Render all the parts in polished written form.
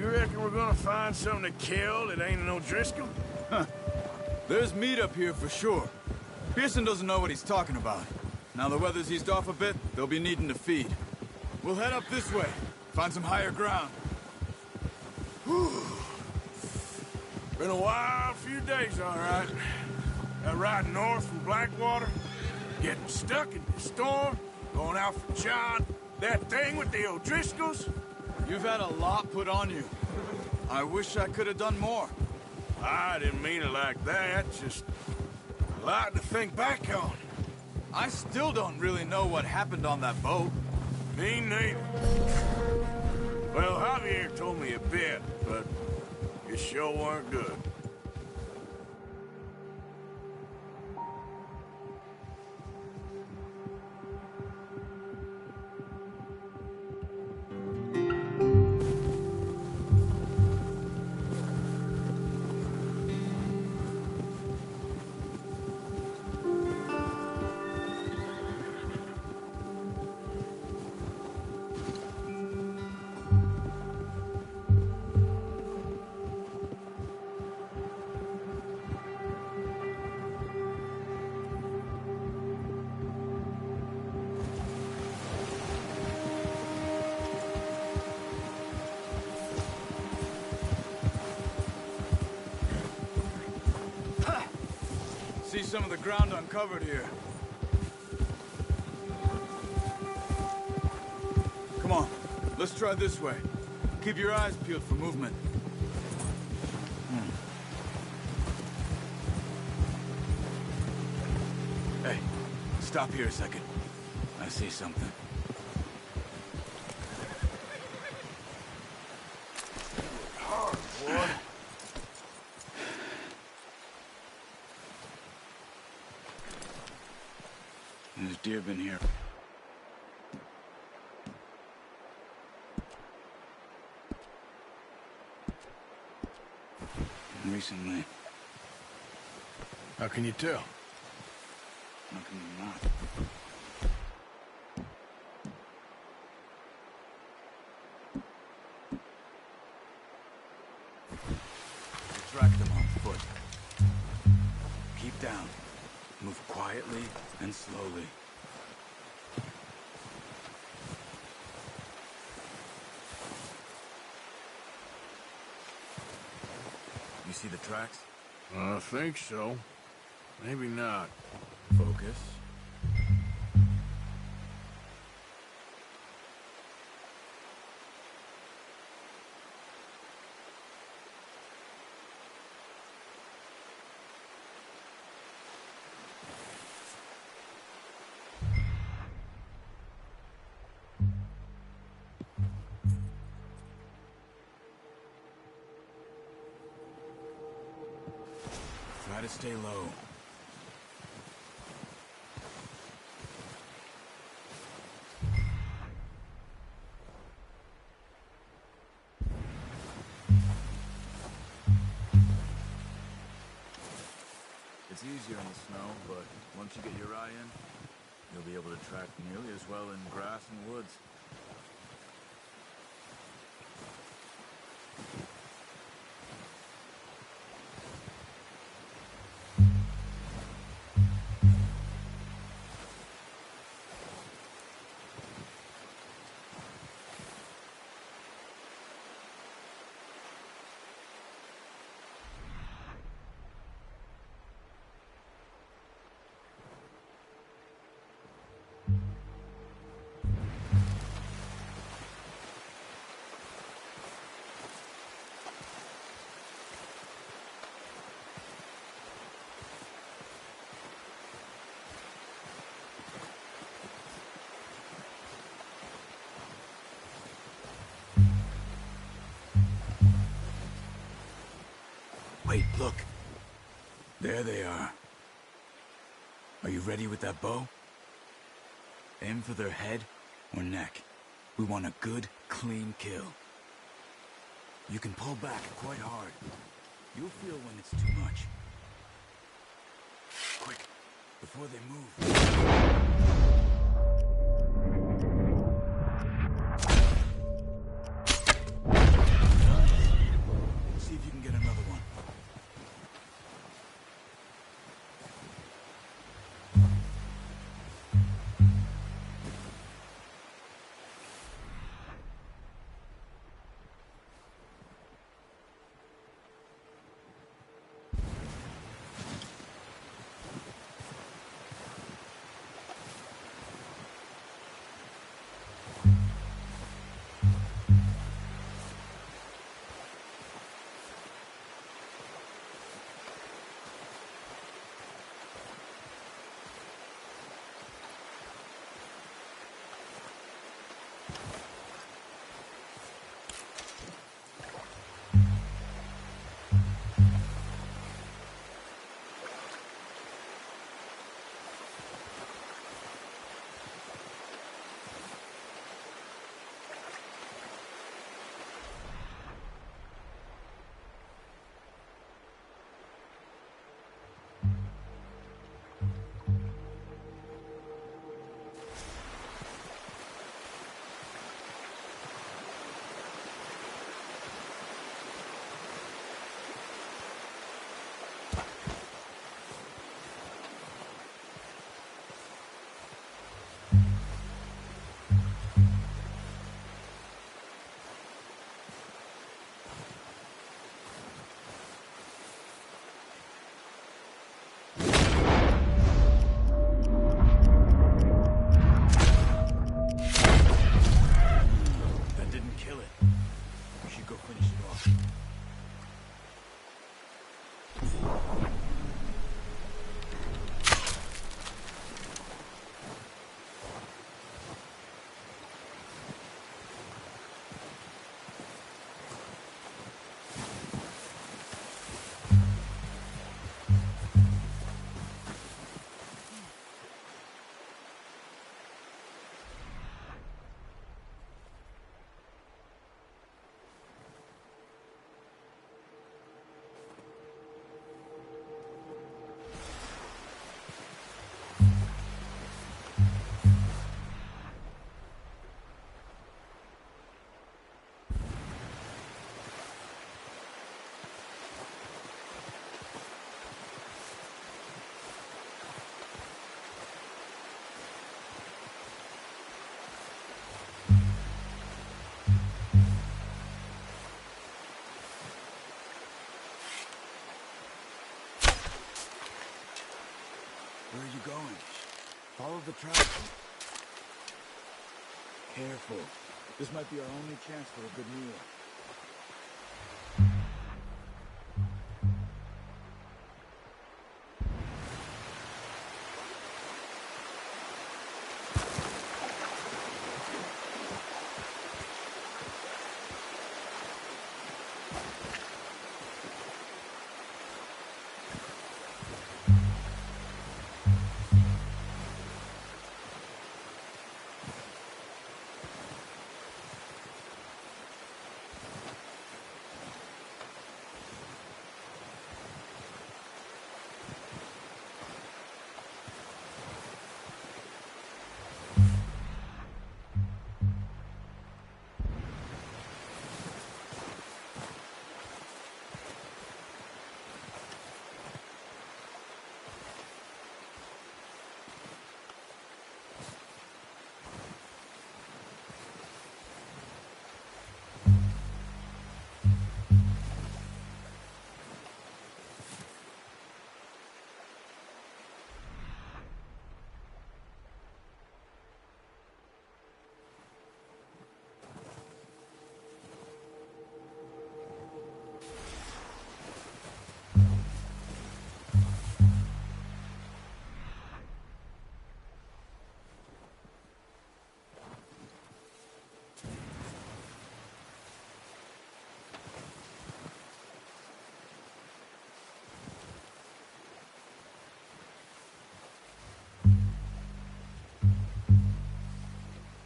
You reckon we're gonna find something to kill that ain't an O'Driscoll? Huh. There's meat up here for sure. Pearson doesn't know what he's talking about. Now the weather's eased off a bit, they'll be needing to feed. We'll head up this way, find some higher ground. Whew. Been a wild few days, all right. That ride north from Blackwater, getting stuck in the storm, going out for John, that thing with the O'Driscolls. You've had a lot put on you. I wish I could have done more. I didn't mean it like that, just a lot to think back on. I still don't really know what happened on that boat. Me neither. Well, Javier told me a bit, but it sure weren't good. See some of the ground uncovered here. Come on, let's try this way. Keep your eyes peeled for movement. Hey, stop here a second. I see something. Hard, boy. There's deer been here. Recently. How can you tell? How can you not? Track them on foot. Keep down. Move quietly and slowly. You see the tracks? I think so. Maybe not. Focus. Try to stay low. It's easier in the snow, but once you get your eye in, you'll be able to track nearly as well in grass and woods. Wait, look. There they are. Are you ready with that bow? Aim for their head or neck. We want a good, clean kill. You can pull back quite hard. You'll feel when it's too much. Quick, before they move. Follow the track. Careful. This might be our only chance for a good meal.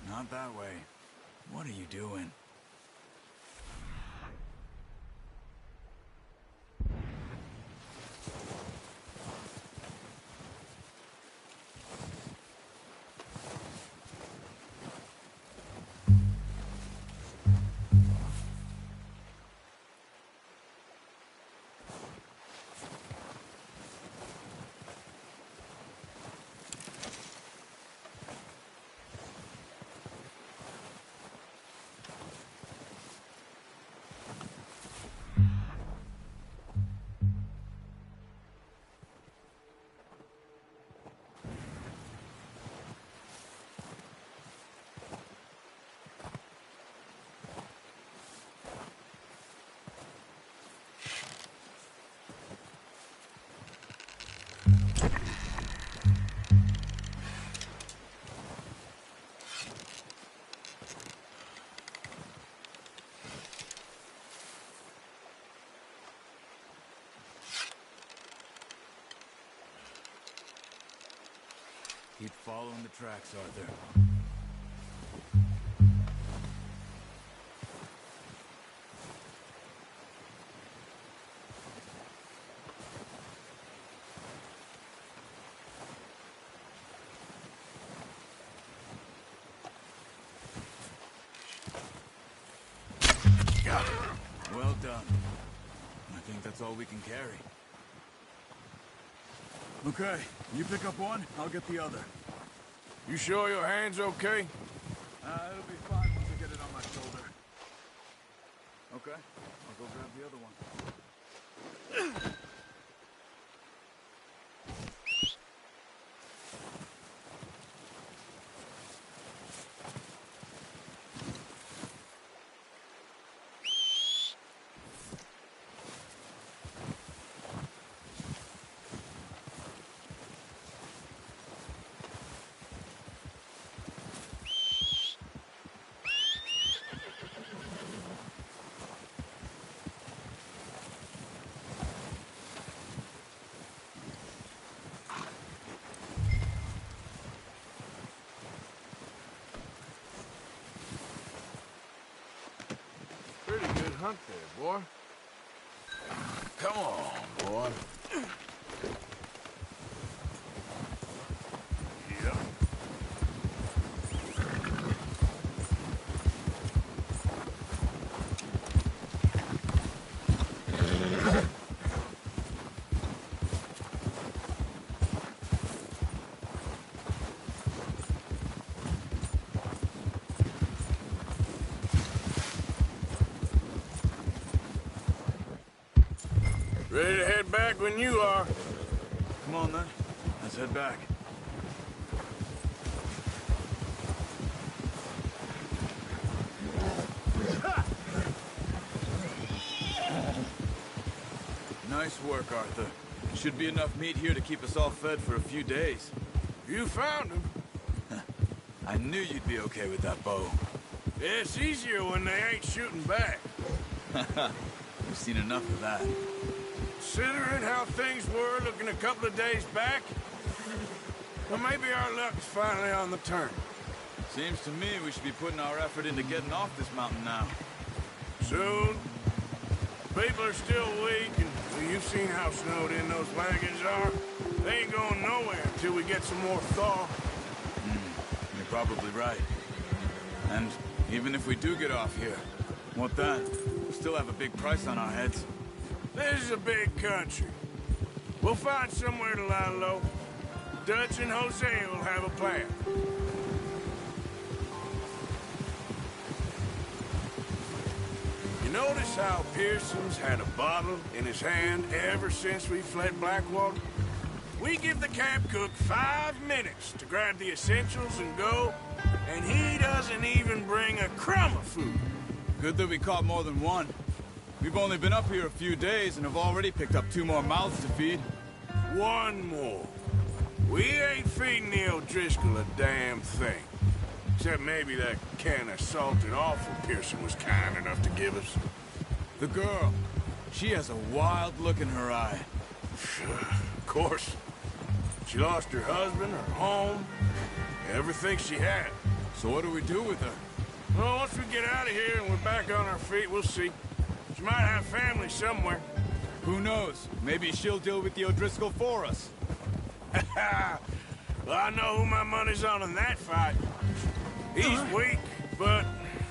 Not that way. What are you doing? Keep following the tracks, Arthur. Well done. I think that's all we can carry. Okay, you pick up one, I'll get the other. You sure your hand's okay? It'll be fine once I get it on my shoulder. Okay, I'll go grab the other one. Pretty good hunt there, boy. Come on, boy. Yep. Ready to head back when you are. Come on, then. Let's head back. Nice work, Arthur. Should be enough meat here to keep us all fed for a few days. You found him. I knew you'd be okay with that bow. Yeah, it's easier when they ain't shooting back. We've seen enough of that. Considering how things were looking a couple of days back, well, maybe our luck's finally on the turn. Seems to me we should be putting our effort into getting off this mountain now. Soon. People are still weak, and well, you've seen how snowed in those wagons are. They ain't going nowhere until we get some more thaw. You're probably right. And even if we do get off here, what then? We still have a big price on our heads. This is a big country. We'll find somewhere to lie low. Dutch and Jose will have a plan. You notice how Pearson's had a bottle in his hand ever since we fled Blackwater? We give the camp cook 5 minutes to grab the essentials and go, and he doesn't even bring a crumb of food. Good that we caught more than one. We've only been up here a few days and have already picked up 2 more mouths to feed. 1 more. We ain't feeding the O'Driscoll a damn thing. Except maybe that can of salted offal Pearson was kind enough to give us. The girl. She has a wild look in her eye. Of course. She lost her husband, her home, everything she had. So what do we do with her? Well, once we get out of here and we're back on our feet, we'll see. She might have family somewhere. Who knows? Maybe she'll deal with the O'Driscoll for us. Well, I know who my money's on in that fight. He's weak, but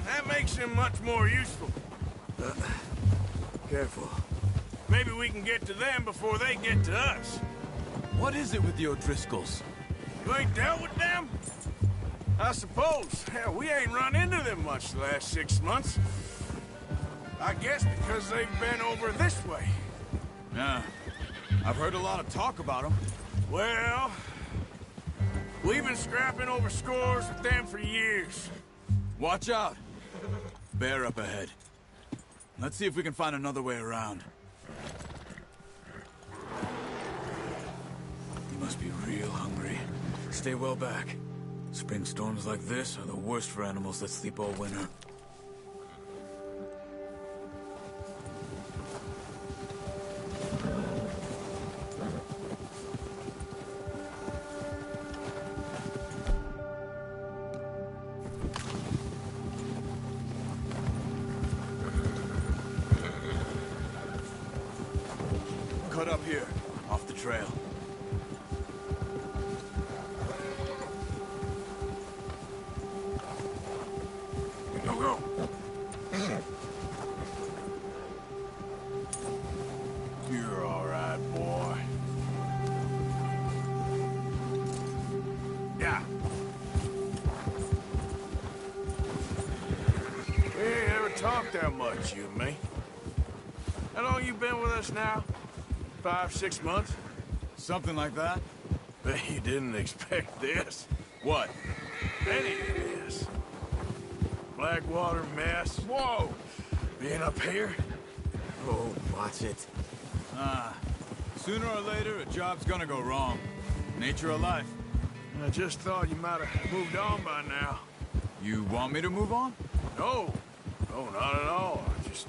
that makes him much more useful. Careful. Maybe we can get to them before they get to us. What is it with the O'Driscolls? You ain't dealt with them? I suppose. Hell, we ain't run into them much the last 6 months. I guess because they've been over this way. Yeah. I've heard a lot of talk about them. Well, we've been scrapping over scores with them for years. Watch out. Bear up ahead. Let's see if we can find another way around. You must be real hungry. Stay well back. Spring storms like this are the worst for animals that sleep all winter. Cut up here, off the trail. Go, go. You're all right, boy. Yeah. We ain't ever talked that much, you and me. How long you been with us now? 5, 6 months? Something like that? Bet you didn't expect this. What? Any of this. Blackwater mess. Whoa! Being up here? Oh, watch it. Sooner or later, a job's gonna go wrong. Nature of life. I just thought you might have moved on by now. You want me to move on? No. No, not at all. I just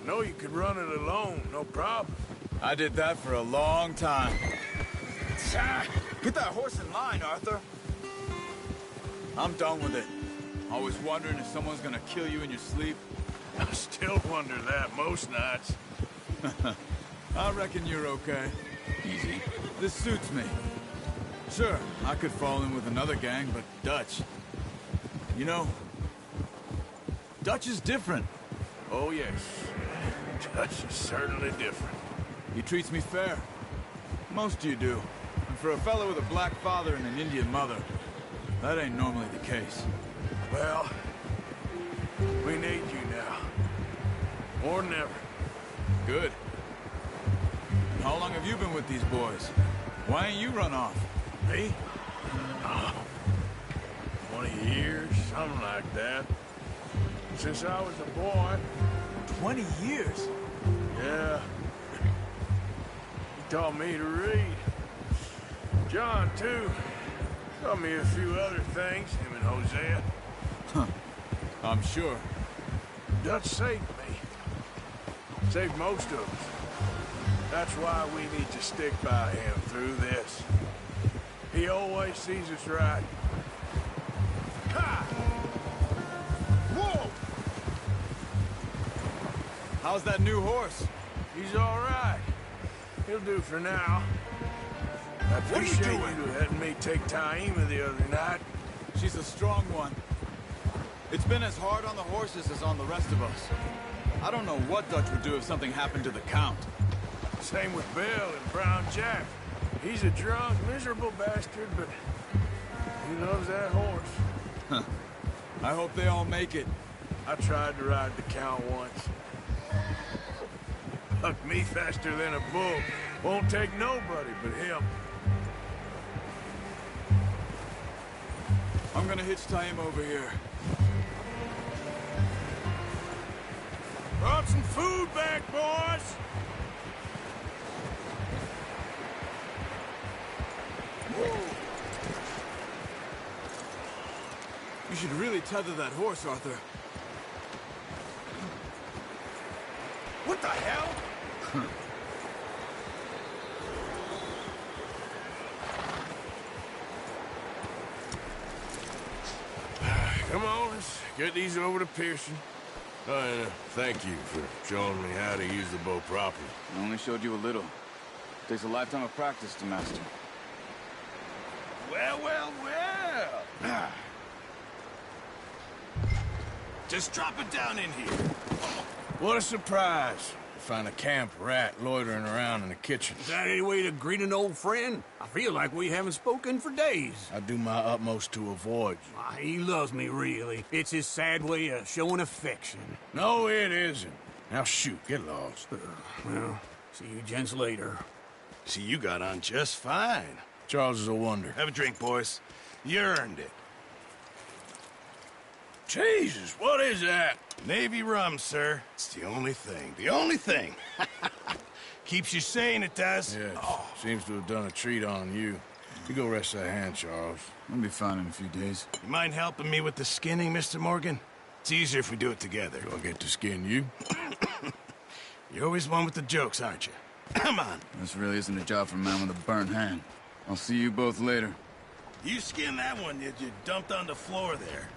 know you could run it alone, no problem. I did that for a long time. Get that horse in line, Arthur. I'm done with it. Always wondering if someone's gonna kill you in your sleep. I still wonder that most nights. I reckon you're okay. Easy. This suits me. Sure, I could fall in with another gang, but Dutch... You know, Dutch is different. Oh, yes. Dutch is certainly different. He treats me fair. Most of you do. And for a fellow with a black father and an Indian mother, that ain't normally the case. Well, we need you now. More than ever. Good. How long have you been with these boys? Why ain't you run off? Me? Oh, 20 years, something like that. Since I was a boy. 20 years? Yeah. taught me to read. John, too. Taught me a few other things, him and Hosea. Huh. I'm sure. Dutch saved me. Saved most of us. That's why we need to stick by him through this. He always sees us right. Ha! Whoa! How's that new horse? He's all right. He'll do for now. I appreciate you letting me take Taima the other night. She's a strong one. It's been as hard on the horses as on the rest of us. I don't know what Dutch would do if something happened to the Count. Same with Bill and Brown Jack. He's a drunk, miserable bastard, but he loves that horse. Huh. I hope they all make it. I tried to ride the Count once. Hucked me faster than a bull. Won't take nobody but him. I'm gonna hitch Taima over here. Brought some food back, boys! Whoa. You should really tether that horse, Arthur. What the hell? Come on, let's get these over to Pearson. Oh, and thank you for showing me how to use the bow properly. I only showed you a little. Takes a lifetime of practice to master. Well, well, well. Just drop it down in here. What a surprise. Find a camp rat loitering around in the kitchen. Is that any way to greet an old friend? I feel like we haven't spoken for days. I do my utmost to avoid you. He loves me, really. It's his sad way of showing affection. No, it isn't. Now shoot, get lost. Well, see you gents later. See, you got on just fine. Charles is a wonder. Have a drink, boys. You earned it. Jesus, what is that? Navy rum, sir. It's the only thing. The only thing. Keeps you sane, it does. Yeah, seems to have done a treat on you. You go rest that hand, Charles. I'll be fine in a few days. You mind helping me with the skinning, Mr. Morgan? It's easier if we do it together. Do I get to skin you? You're always one with the jokes, aren't you? Come on. This really isn't a job for a man with a burnt hand. I'll see you both later. You skinned that one that you dumped on the floor there.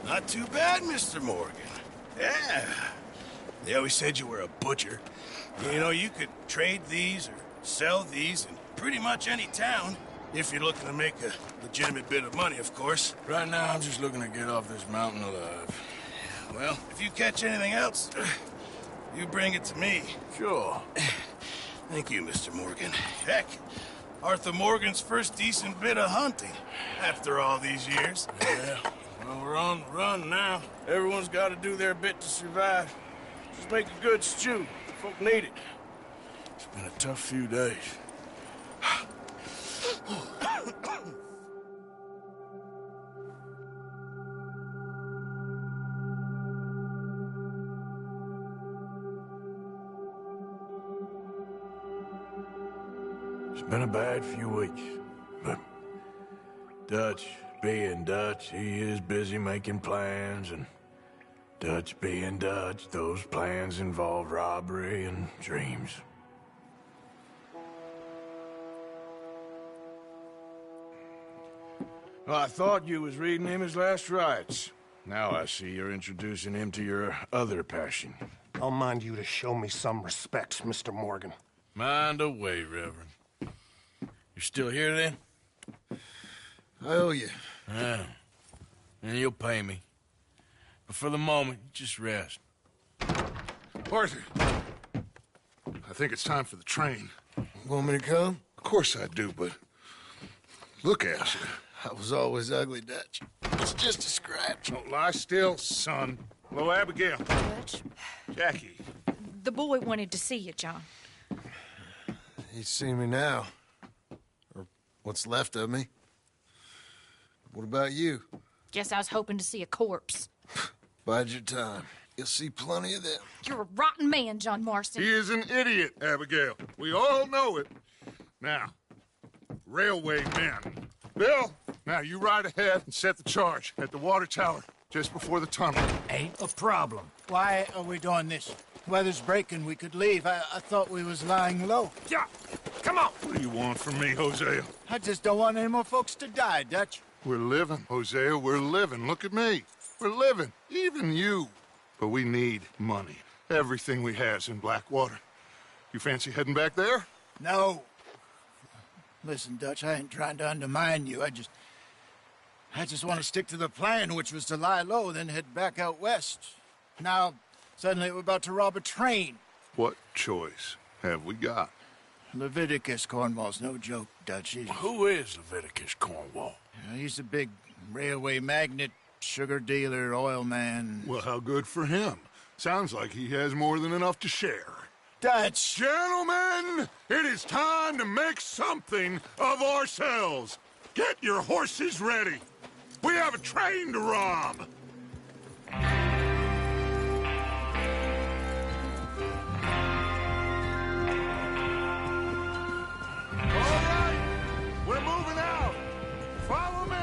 Not too bad, Mr. Morgan. Yeah. They always said you were a butcher. You know, you could trade these or sell these in pretty much any town, if you're looking to make a legitimate bit of money, of course. Right now, I'm just looking to get off this mountain alive. Well, if you catch anything else, you bring it to me. Sure. Thank you, Mr. Morgan. Heck, Arthur Morgan's first decent bit of hunting after all these years. Yeah. Well, we're on the run now. Everyone's got to do their bit to survive. Just make a good stew. Folk need it. It's been a tough few days. It's been a bad few weeks, but Dutch being Dutch, he is busy making plans, and Dutch being Dutch, those plans involve robbery and dreams. Well, I thought you was reading him his last rites. Now I see you're introducing him to your other passion. I'll mind you to show me some respect, Mr. Morgan. Mind away, Reverend. You're still here, then? I owe you. Yeah. And you'll pay me. But for the moment, just rest. Arthur, I think it's time for the train. Want me to come? Of course I do, but look at you. I was always ugly, Dutch. It's just a scratch. Don't lie still, son. Hello, Abigail. Dutch, Jackie. the boy wanted to see you, John. You see me now. Or what's left of me. What about you? Guess I was hoping to see a corpse. Bide your time. You'll see plenty of them. You're a rotten man, John Marston. He is an idiot, Abigail. We all know it. Now, railway men. Bill, now you ride ahead and set the charge at the water tower just before the tunnel. Ain't a problem. Why are we doing this? Weather's breaking, we could leave. I thought we was lying low. Yeah, come on. What do you want from me, Hosea? I just don't want any more folks to die, Dutch. We're living, Hosea, we're living. Look at me. We're living, even you. But we need money. Everything we has in Blackwater. You fancy heading back there? No. Listen, Dutch, I ain't trying to undermine you. I just want to stick to the plan, which was to lie low, then head back out west. Now, suddenly we're about to rob a train. What choice have we got? Leviticus Cornwall's no joke, Dutch. Who is Leviticus Cornwall? He's a big railway magnate, sugar dealer, oil man. Well, how good for him. Sounds like he has more than enough to share. Dutch! Gentlemen, it is time to make something of ourselves. Get your horses ready. We have a train to rob. All right, we're moving out. Follow me.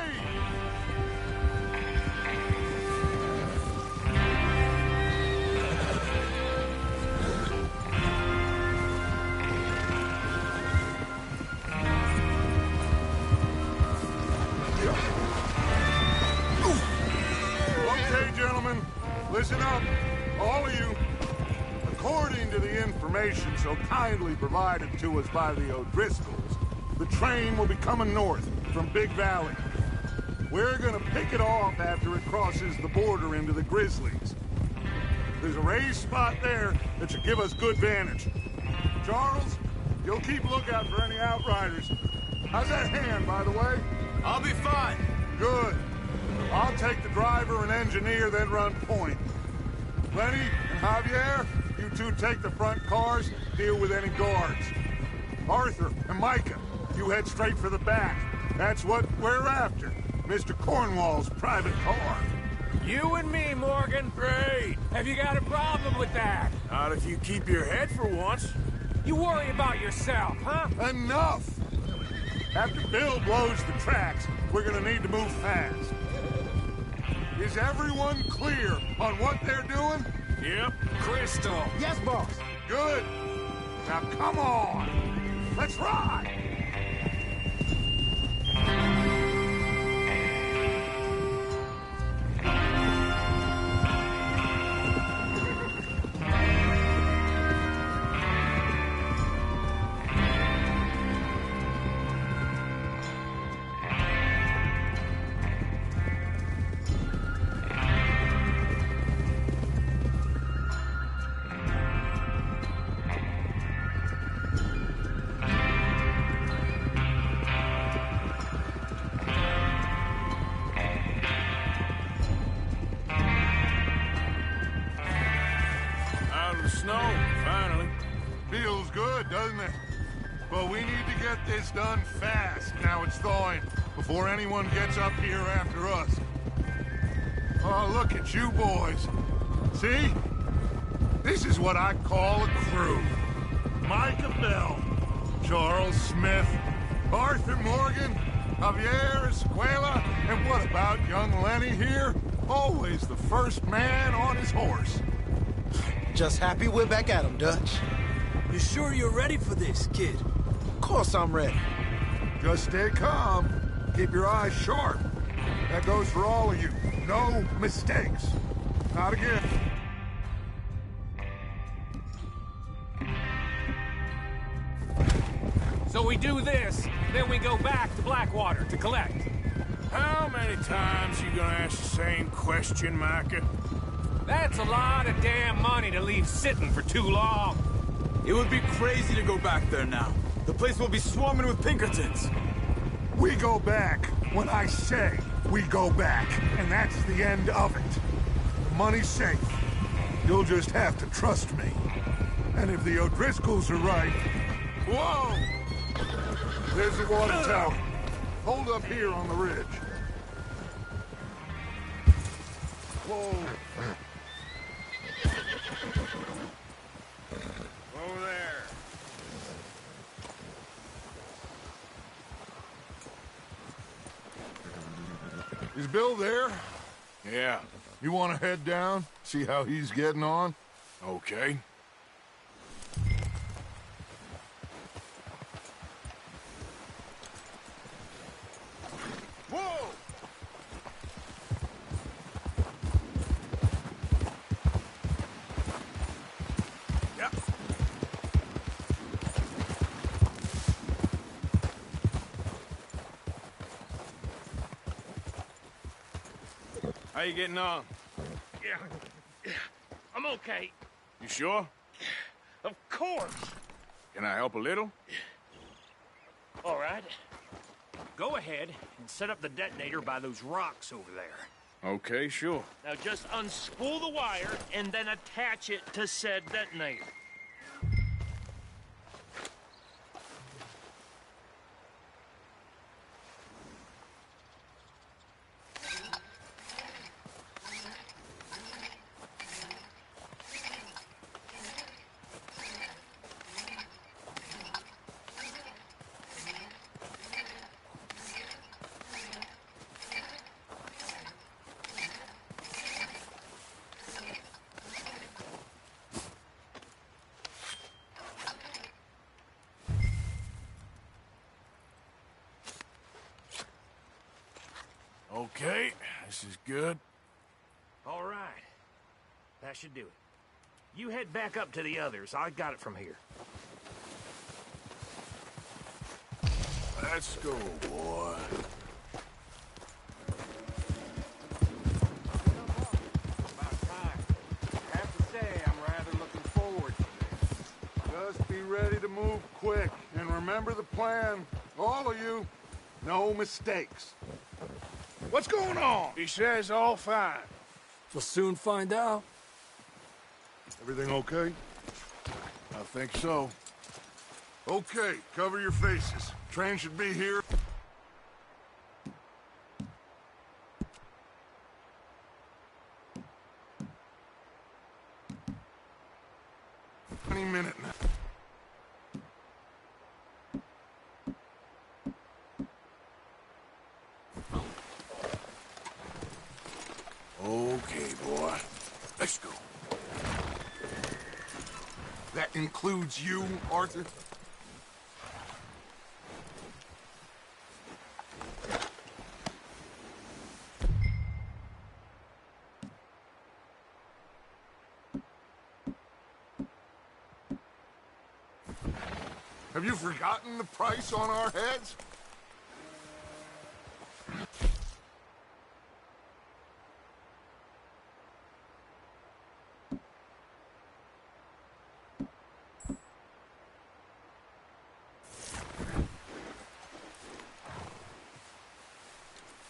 Okay, gentlemen, listen up, all of you. According to the information so kindly provided to us by the O'Driscolls, the train will be coming north from Big Valley. We're gonna pick it off after it crosses the border into the Grizzlies. There's a raised spot there that should give us good vantage. Charles, you'll keep lookout for any outriders. How's that hand, by the way? I'll be fine. Good. I'll take the driver and engineer, then run point. Lenny and Javier, you two take the front cars, deal with any guards. Arthur and Micah, you head straight for the back. That's what we're after. Mr. Cornwall's private car. You and me, Morgan. Great. Have you got a problem with that? Not if you keep your head for once. You worry about yourself, huh? Enough! After Bill blows the tracks, we're gonna need to move fast. Is everyone clear on what they're doing? Yep. Crystal. Yes, boss. Good. Now come on. Let's ride. Snow, finally. Feels good, doesn't it? But we need to get this done fast. Now it's thawing, before anyone gets up here after us. Oh, look at you boys. See? This is what I call a crew. Micah Bell, Charles Smith, Arthur Morgan, Javier Escuela, and what about young Lenny here? Always the first man on his horse. Just happy we're back at 'em, Dutch. You sure you're ready for this, kid? Of course I'm ready. Just stay calm. Keep your eyes sharp. That goes for all of you. No mistakes. Not again. So we do this, then we go back to Blackwater to collect. How many times you gonna ask the same question, Micah? That's a lot of damn money to leave sitting for too long. It would be crazy to go back there now. The place will be swarming with Pinkertons. We go back when I say we go back, and that's the end of it. The money's safe. You'll just have to trust me. And if the O'Driscolls are right, Whoa! There's the water tower. Hold up here on the ridge. Whoa. Over there. Is Bill there? Yeah. You want to head down? See how he's getting on? Okay. Whoa! Yep. How you getting on? Yeah, I'm okay. You sure? Of course. Can I help a little? All right. Go ahead and set up the detonator by those rocks over there. Okay, sure. Now just unspool the wire and then attach it to said detonator. Okay, this is good. All right. That should do it. You head back up to the others. I got it from here. Let's go, boy. About time. I have to say, I'm rather looking forward to this. Just be ready to move quick, and remember the plan. All of you, no mistakes. What's going on? He says all fine. We'll soon find out. Everything okay? I think so. Okay, cover your faces. Train should be here. Any minute now. Okay, boy. Let's go. That includes you, Arthur? Have you forgotten the price on our heads?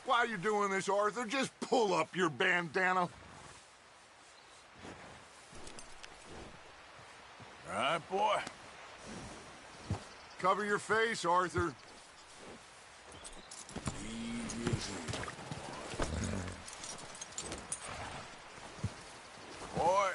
Why are you doing this, Arthur? Just pull up your bandana. All right, boy. Cover your face, Arthur. Easy. Boy.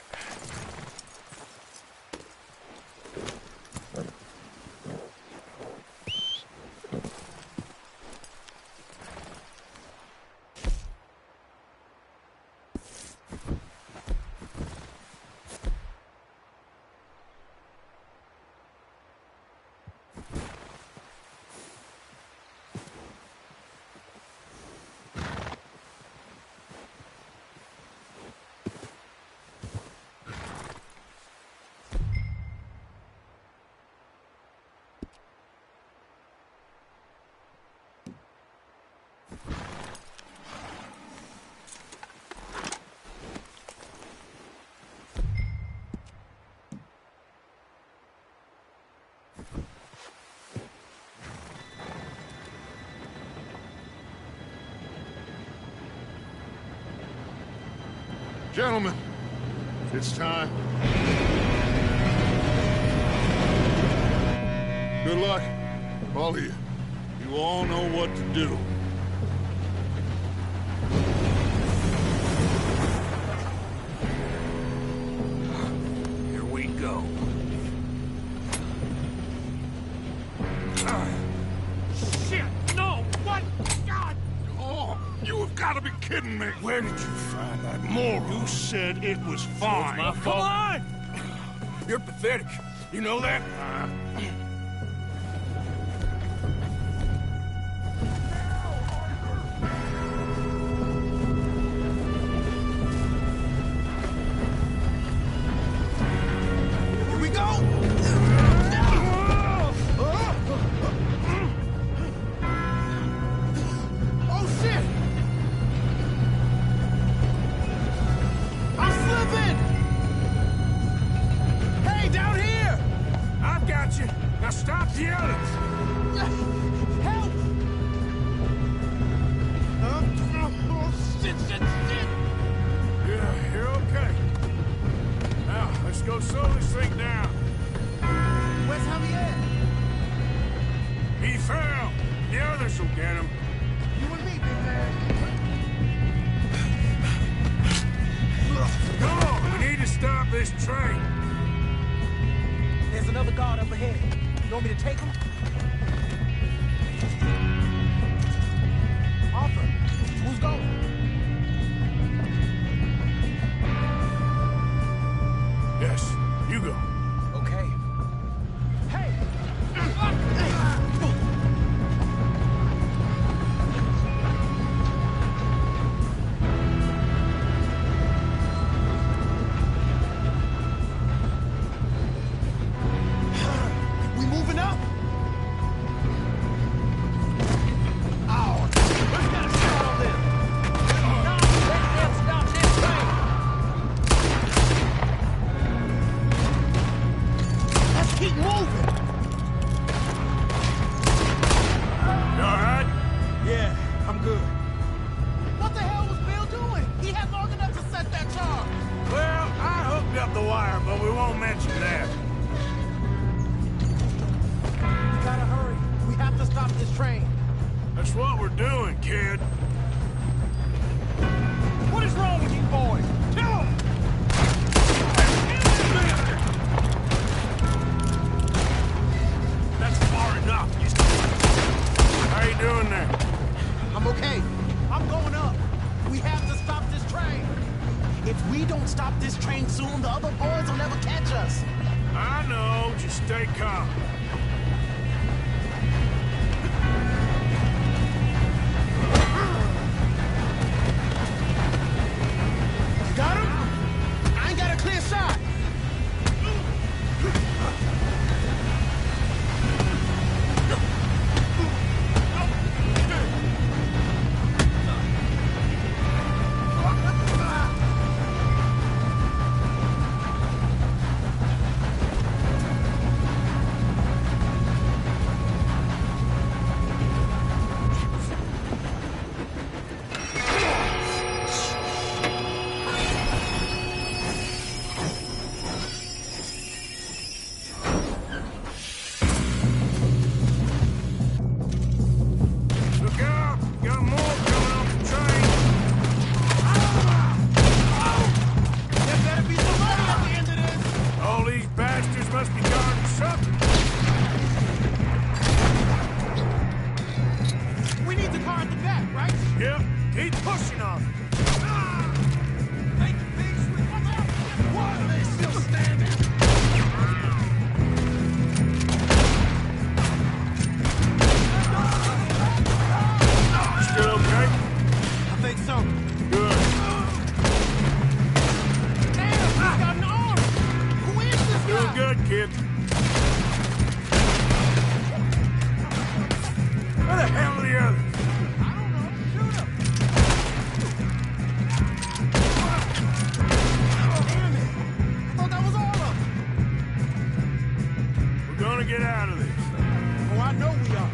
Gentlemen, it's time. Good luck. All of you. You all know what to do. Here we go. Shit! No! What? God! Oh, you have got to be kidding me. Where did you find that moron? You said it was fine. My fault. Come on! You're pathetic. You know that? Here we go! Oh, shit! I'm slipping! Hey, down here! I've got you. Now stop yelling. Help! Oh, shit, shit, shit! Yeah, you're okay. Now, let's go slow this thing down. Where's Javier? He fell. The others will get him. You and me, big man. Come on, we need to stop this train. There's another guard up ahead. You want me to take him? Arthur, who's going? Yes, you go. Okay. Hey! We moving up? Ow! Let's get a shot on them. No, let them stop this train! Let's keep moving. You all right? Yeah, I'm good. What the hell was Bill doing? He had long enough to set that charge. Well, I hooked up the wire, but we won't mention that. We gotta hurry. We have to stop this train. That's what we're doing, kid. What is wrong with you boys? Kill them! That's far enough. How you doing there? I'm okay. I'm going up. We have to stop this train. If we don't stop this train soon, the other boys will never catch us. I know. Just stay calm. Got him? I ain't got a clear shot. Look out! Got more coming off the train. There better be some money at the end of this. All these bastards must be guarding something. We need the car at the back, right? Yep. Keep pushing on it. Make peace with why are they still standing? Still okay? I think so. Good. Damn, he's got an arm. Who is this guy? Doing good, kid. Where the hell are the others? I don't know. Shoot him. Damn it. I thought that was all of them. We're gonna get out of this. Oh, I know we are.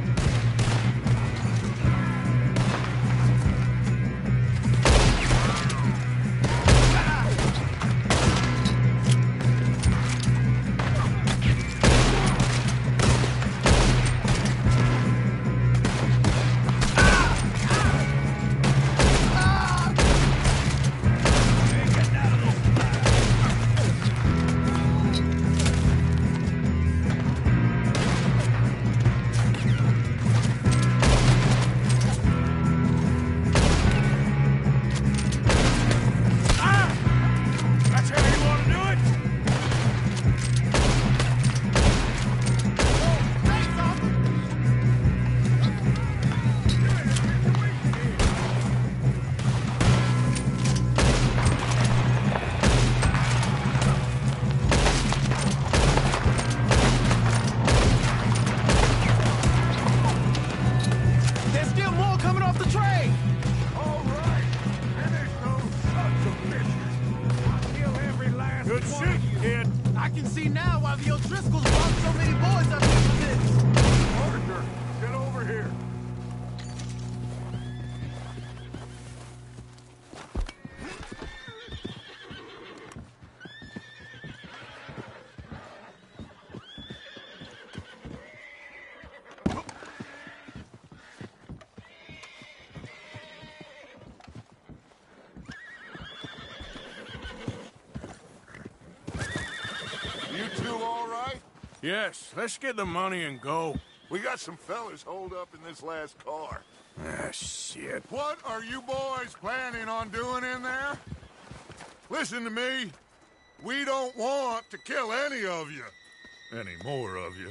can see now why the O'Driscolls brought so many boys up here for this. Arthur, get over here. You two all right? Yes, let's get the money and go. We got some fellas holed up in this last car. Ah, shit. What are you boys planning on doing in there? Listen to me. We don't want to kill any of you. Any more of you.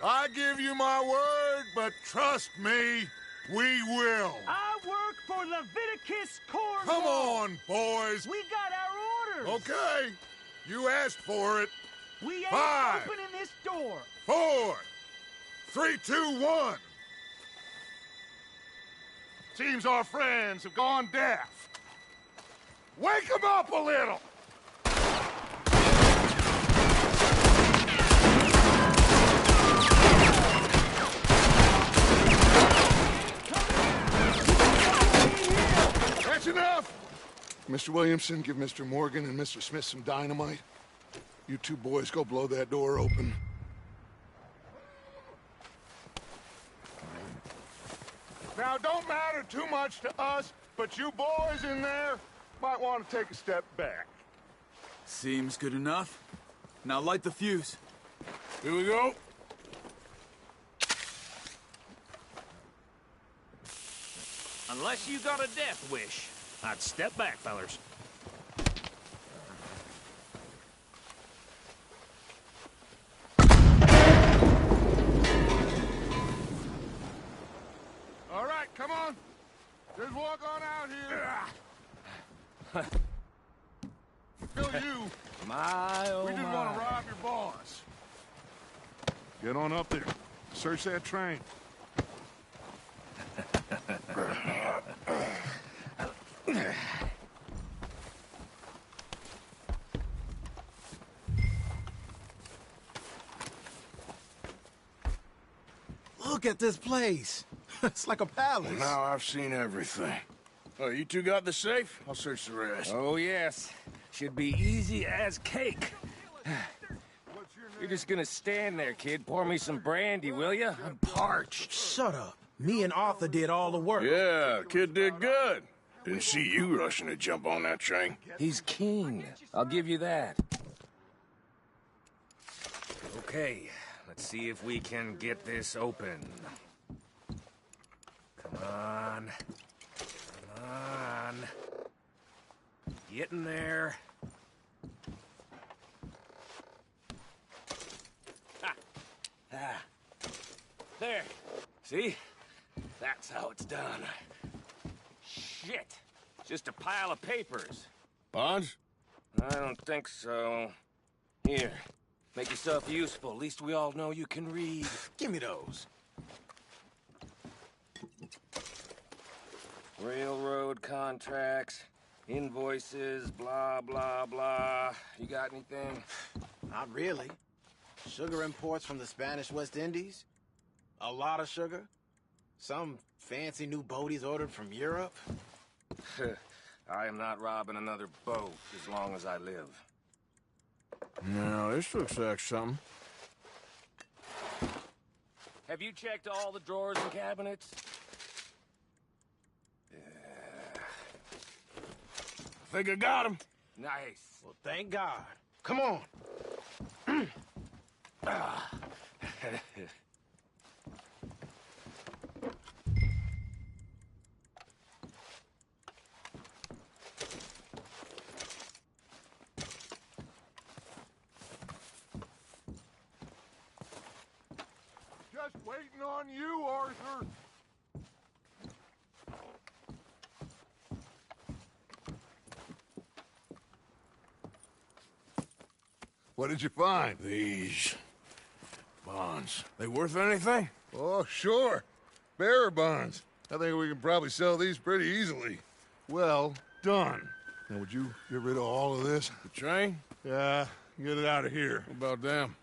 I give you my word, but trust me, we will. I work for Leviticus Corps. Come on, boys. We got our orders. Okay. You asked for it. We ain't 5, opening this door. 4, 3, 2, 1. Seems our friends have gone deaf. Wake them up a little. That's enough. Mr. Williamson, give Mr. Morgan and Mr. Smith some dynamite. You two boys go blow that door open. Now, it don't matter too much to us, but you boys in there might want to take a step back. Seems good enough. Now light the fuse. Here we go. Unless you got a death wish, I'd step back, fellers. All right, come on. Just walk on out here. Kill you. My, oh We just my. want to rob your boss. Get on up there. Search that train. Look at this place. It's like a palace. Now I've seen everything. Oh, you two got the safe? I'll search the rest. Oh, yes. Should be easy as cake. You're just gonna stand there, kid. Pour me some brandy, will you? I'm parched. Shut up. Me and Arthur did all the work. Yeah, kid did good. Didn't see you rushing to jump on that train. He's king. I'll give you that. Okay, let's see if we can get this open. Come on. Come on. Get in there. Ah. There. See? That's how it's done. Shit. Just a pile of papers. Bonds? I don't think so. Here. Make yourself useful. At least we all know you can read. Give me those. Railroad contracts, invoices, blah, blah, blah. You got anything? Not really. Sugar imports from the Spanish West Indies. A lot of sugar. Some fancy new boat he's ordered from Europe. I am not robbing another boat as long as I live. No, this looks like something. Have you checked all the drawers and cabinets? I think I got him. Nice. Well, thank God. Come on. Just waiting on you, Arthur. What did you find? These bonds. They worth anything? Oh, sure. Bearer bonds. I think we can probably sell these pretty easily. Well done. Now, would you get rid of all of this? The train? Yeah, Get it out of here. What about them?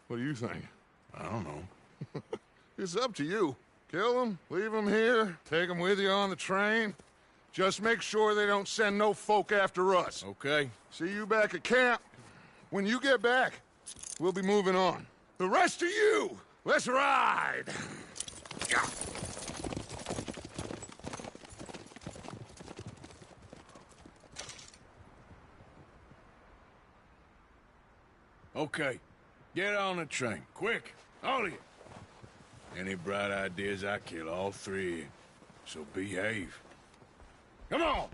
What do you think? I don't know. It's up to you. Kill them, leave them here, take them with you on the train. Just make sure they don't send no folk after us. Okay. See you back at camp. When you get back, we'll be moving on. The rest of you, let's ride! Okay. Get on the train. Quick. All of you. Any bright ideas, I kill all three of you. So behave. Come on!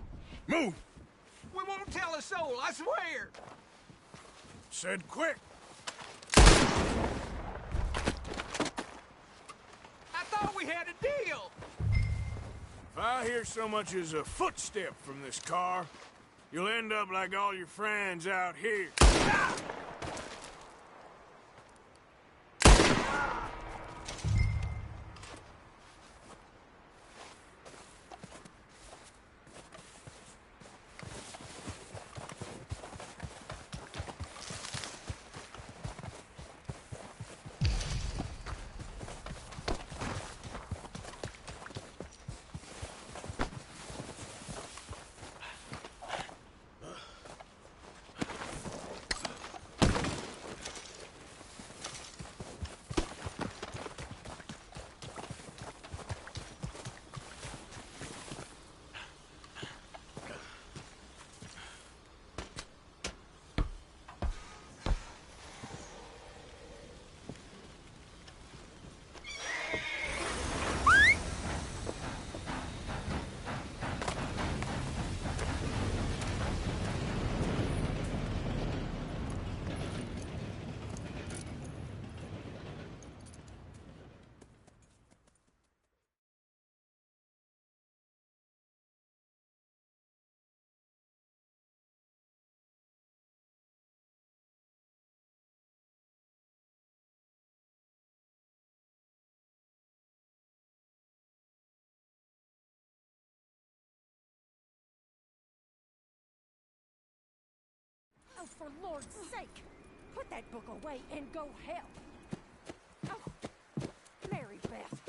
Move! We won't tell a soul, I swear! Said quick! I thought we had a deal! If I hear so much as a footstep from this car, you'll end up like all your friends out here. Ah! Oh, for Lord's sake, put that book away and go help. Oh, Mary Beth.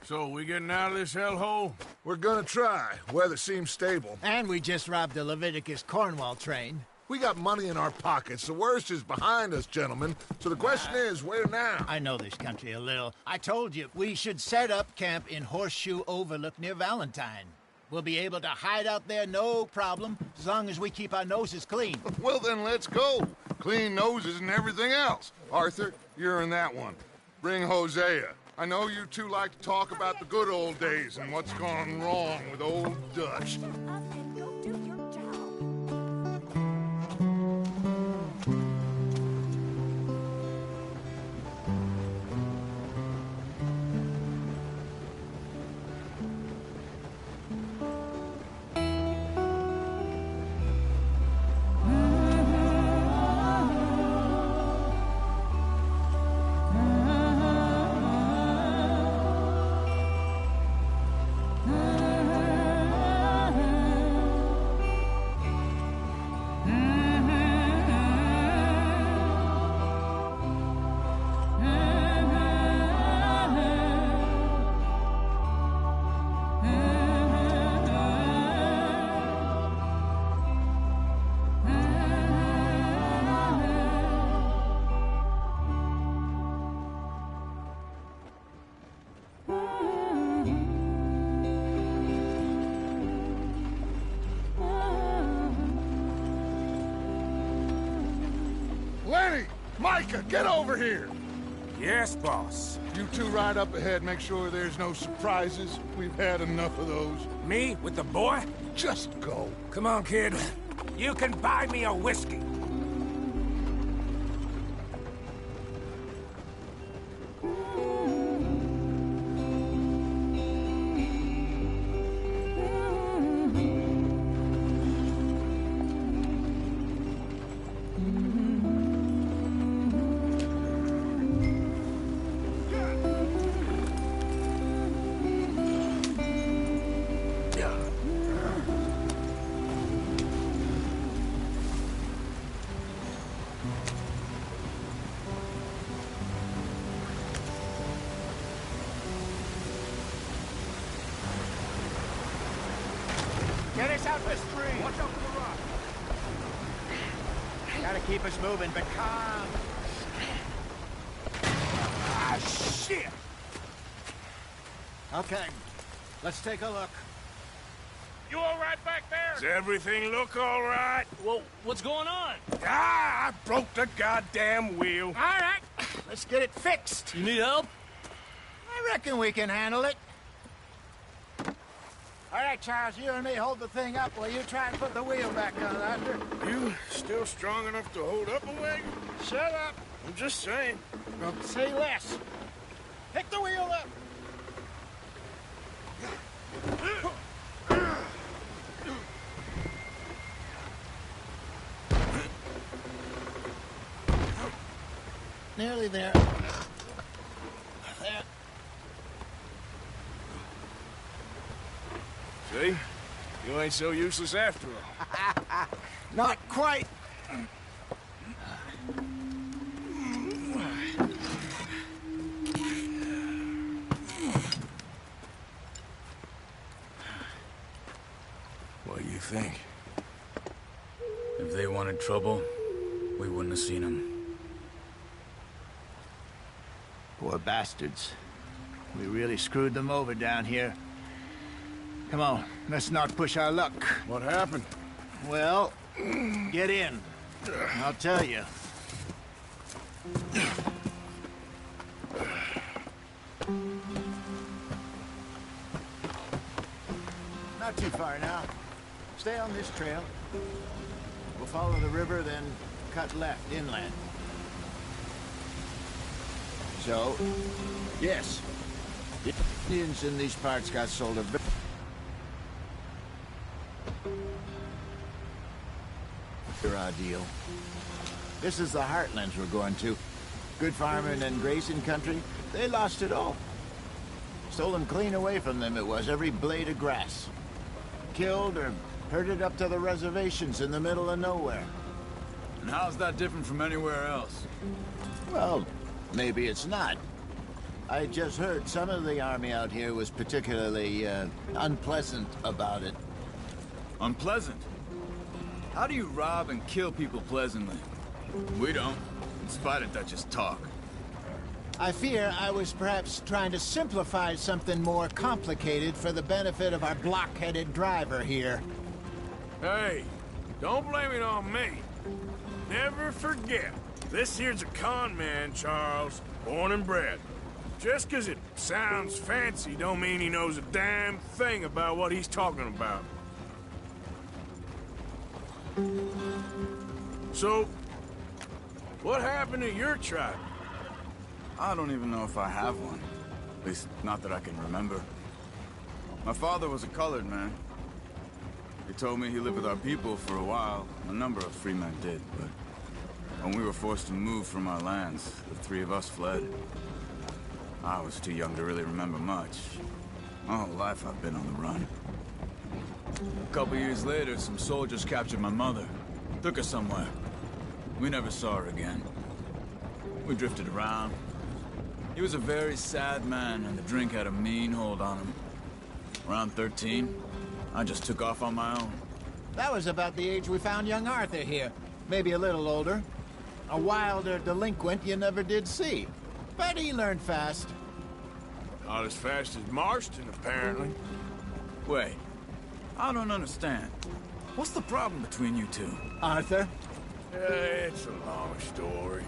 So, we getting out of this hellhole? We're gonna try. Weather seems stable. And we just robbed the Leviticus Cornwall train. We got money in our pockets. The worst is behind us, gentlemen. So the question is, where now? I know this country a little. I told you, we should set up camp in Horseshoe Overlook near Valentine. We'll be able to hide out there, no problem, as long as we keep our noses clean. Well, then let's go. Clean noses and everything else. Arthur, you're in that one. Bring Hosea. I know you two like to talk about the good old days and what's gone wrong with old Dutch. Micah, get over here! Yes, boss. You two ride up ahead, make sure there's no surprises. We've had enough of those. Me? With the boy? Just go. Come on, kid. You can buy me a whiskey. out the stream. Watch out for the rock. Gotta keep us moving, but calm. Ah, shit! Okay, let's take a look. You all right back there? Does everything look all right? Well, what's going on? Ah, I broke the goddamn wheel. All right, let's get it fixed. You need help? I reckon we can handle it. All right, Charles, you and me hold the thing up while you try and put the wheel back on, Arthur. You still strong enough to hold up a wagon? Shut up. I'm just saying. Well, say less. Pick the wheel up. Nearly there. There. See? You ain't so useless after all. Not quite. What do you think? If they wanted trouble, we wouldn't have seen them. Poor bastards. We really screwed them over down here. Come on, let's not push our luck. What happened? Well, get in. I'll tell you. Not too far now. Stay on this trail. We'll follow the river, then cut left inland. So, yes, the Indians in these parts got sold a bit. Our deal. This is the heartlands we're going to. Good farming and grazing country. They lost it all. Stolen clean away from them it was, every blade of grass. Killed or herded up to the reservations in the middle of nowhere. And how's that different from anywhere else? Well, maybe it's not. I just heard some of the army out here was particularly unpleasant about it. Unpleasant? How do you rob and kill people pleasantly? We don't, in spite of Dutch's talk. I fear I was perhaps trying to simplify something more complicated for the benefit of our block-headed driver here. Hey, don't blame it on me. Never forget, this here's a con man, Charles, born and bred. Just 'cause it sounds fancy don't mean he knows a damn thing about what he's talking about. So, what happened to your tribe? I don't even know if I have one. At least, not that I can remember. My father was a colored man. He told me he lived with our people for a while. A number of free men did, but when we were forced to move from our lands, the three of us fled. I was too young to really remember much. My whole life I've been on the run. A couple years later, some soldiers captured my mother. Took her somewhere. We never saw her again. We drifted around. He was a very sad man, and the drink had a mean hold on him. Around 13, I just took off on my own. That was about the age we found young Arthur here. Maybe a little older. A wilder delinquent you never did see. But he learned fast. Not as fast as Marston, apparently. Wait, I don't understand. What's the problem between you two? Arthur? It's a long story.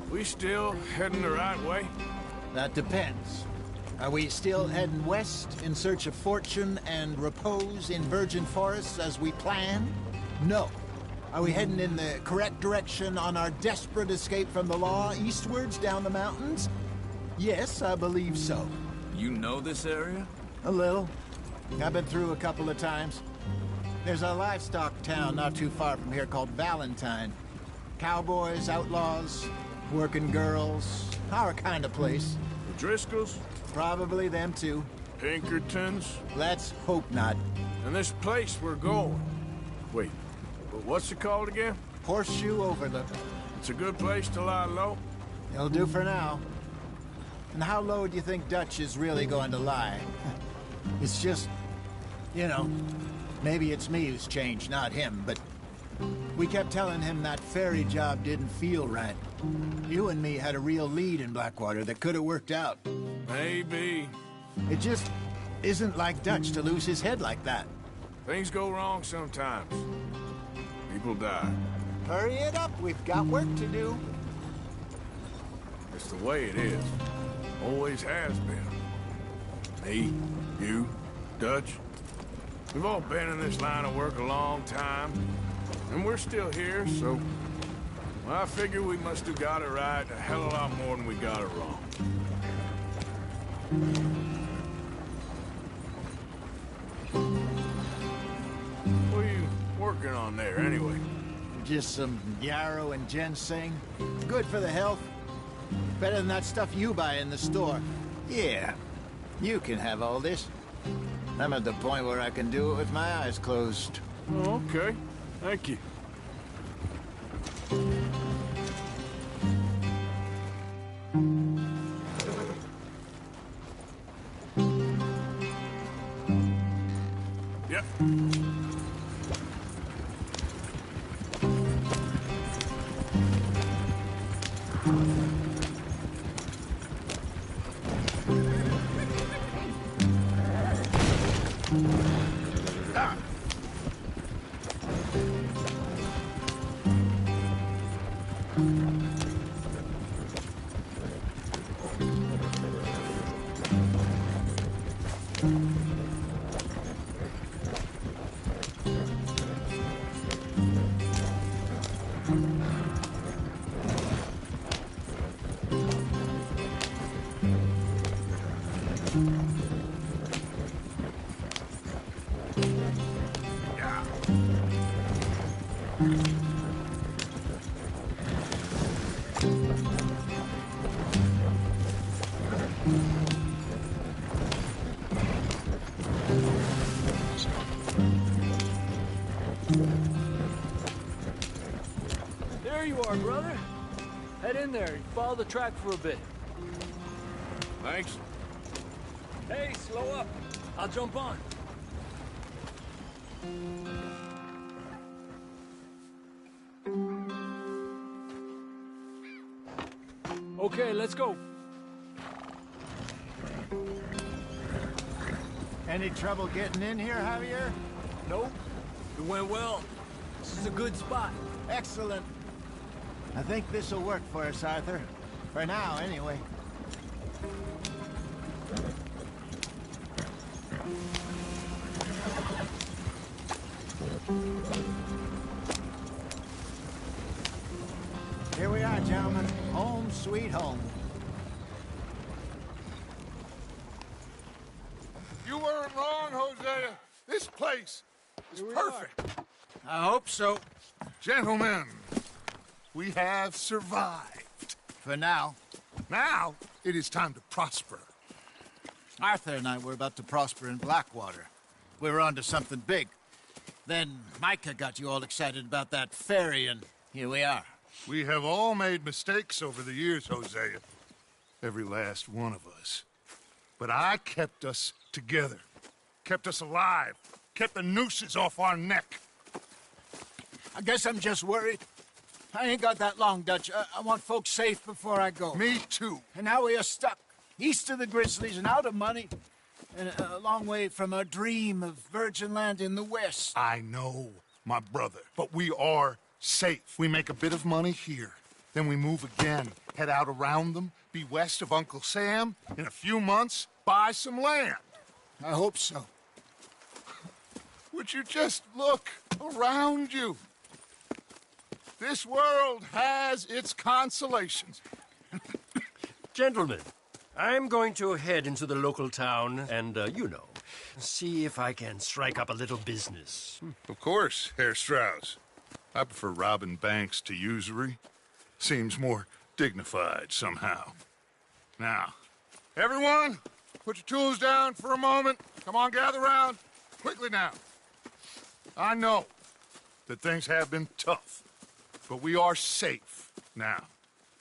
We still heading the right way? That depends. Are we still heading west in search of fortune and repose in virgin forests as we planned? No. Are we heading in the correct direction on our desperate escape from the law eastwards down the mountains? Yes, I believe so. You know this area? A little. I've been through a couple of times. There's a livestock town not too far from here called Valentine. Cowboys, outlaws, working girls, our kind of place. The Driscolls? Probably them too. Pinkertons? Let's hope not. And this place we're going. Wait, but what's it called again? Horseshoe Overlook. It's a good place to lie low? It'll do for now. And how low do you think Dutch is really going to lie? It's just, you know, maybe it's me who's changed, not him, but we kept telling him that ferry job didn't feel right. You and me had a real lead in Blackwater that could have worked out. Maybe. It just isn't like Dutch to lose his head like that. Things go wrong sometimes. People die. Hurry it up, we've got work to do. It's the way it is. Always has been. Me, you, Dutch. We've all been in this line of work a long time. And we're still here, so... Well, I figure we must have got it right a hell of a lot more than we got it wrong. What are you working on there, anyway? Just some yarrow and ginseng. Good for the health. Better than that stuff you buy in the store. Yeah, you can have all this. I'm at the point where I can do it with my eyes closed. Oh, okay. Thank you. Yep. There you are, brother. Head in there and follow the track for a bit. Thanks. Hey, slow up. I'll jump on. Okay, let's go. Any trouble getting in here, Javier? Nope. It went well. This is a good spot. Excellent. I think this'll work for us, Arthur. For now, anyway. Here we are, gentlemen. Home sweet home. You weren't wrong, Hosea. This place is perfect. I hope so. Gentlemen, we have survived. For now. Now, it is time to prosper. Arthur and I were about to prosper in Blackwater. We were onto something big. Then Micah got you all excited about that ferry, and here we are. We have all made mistakes over the years, Hosea. Every last one of us. But I kept us together. Kept us alive. Kept the nooses off our neck. I guess I'm just worried. I ain't got that long, Dutch. I want folks safe before I go. Me too. And now we are stuck. East of the Grizzlies and out of money. And a long way from our dream of virgin land in the west. I know, my brother. But we are safe. We make a bit of money here. Then we move again. Head out around them. Be west of Uncle Sam. In a few months, buy some land. I hope so. Would you just look around you? This world has its consolations. Gentlemen, I'm going to head into the local town and, you know, see if I can strike up a little business. Of course, Herr Strauss. I prefer robbing banks to usury. Seems more dignified somehow. Now, everyone, put your tools down for a moment. Come on, gather round. Quickly now. I know that things have been tough, but we are safe now,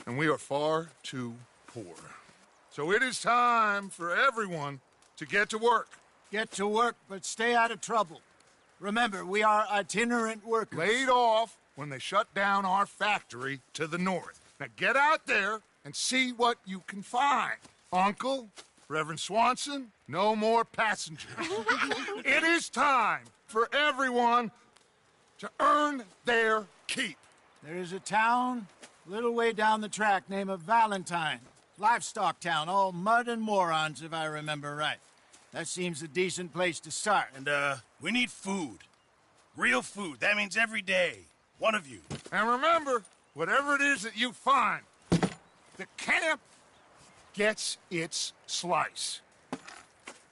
and we are far too poor. So it is time for everyone to get to work. Get to work, but stay out of trouble. Remember, we are itinerant workers. Laid off when they shut down our factory to the north. Now get out there and see what you can find. Uncle, Reverend Swanson, no more passengers. It is time for everyone to earn their keep. There is a town a little way down the track named Valentine. Livestock town, all mud and morons, if I remember right. That seems a decent place to start. And, we need food. Real food. That means every day. One of you. And remember, whatever it is that you find, the camp gets its slice.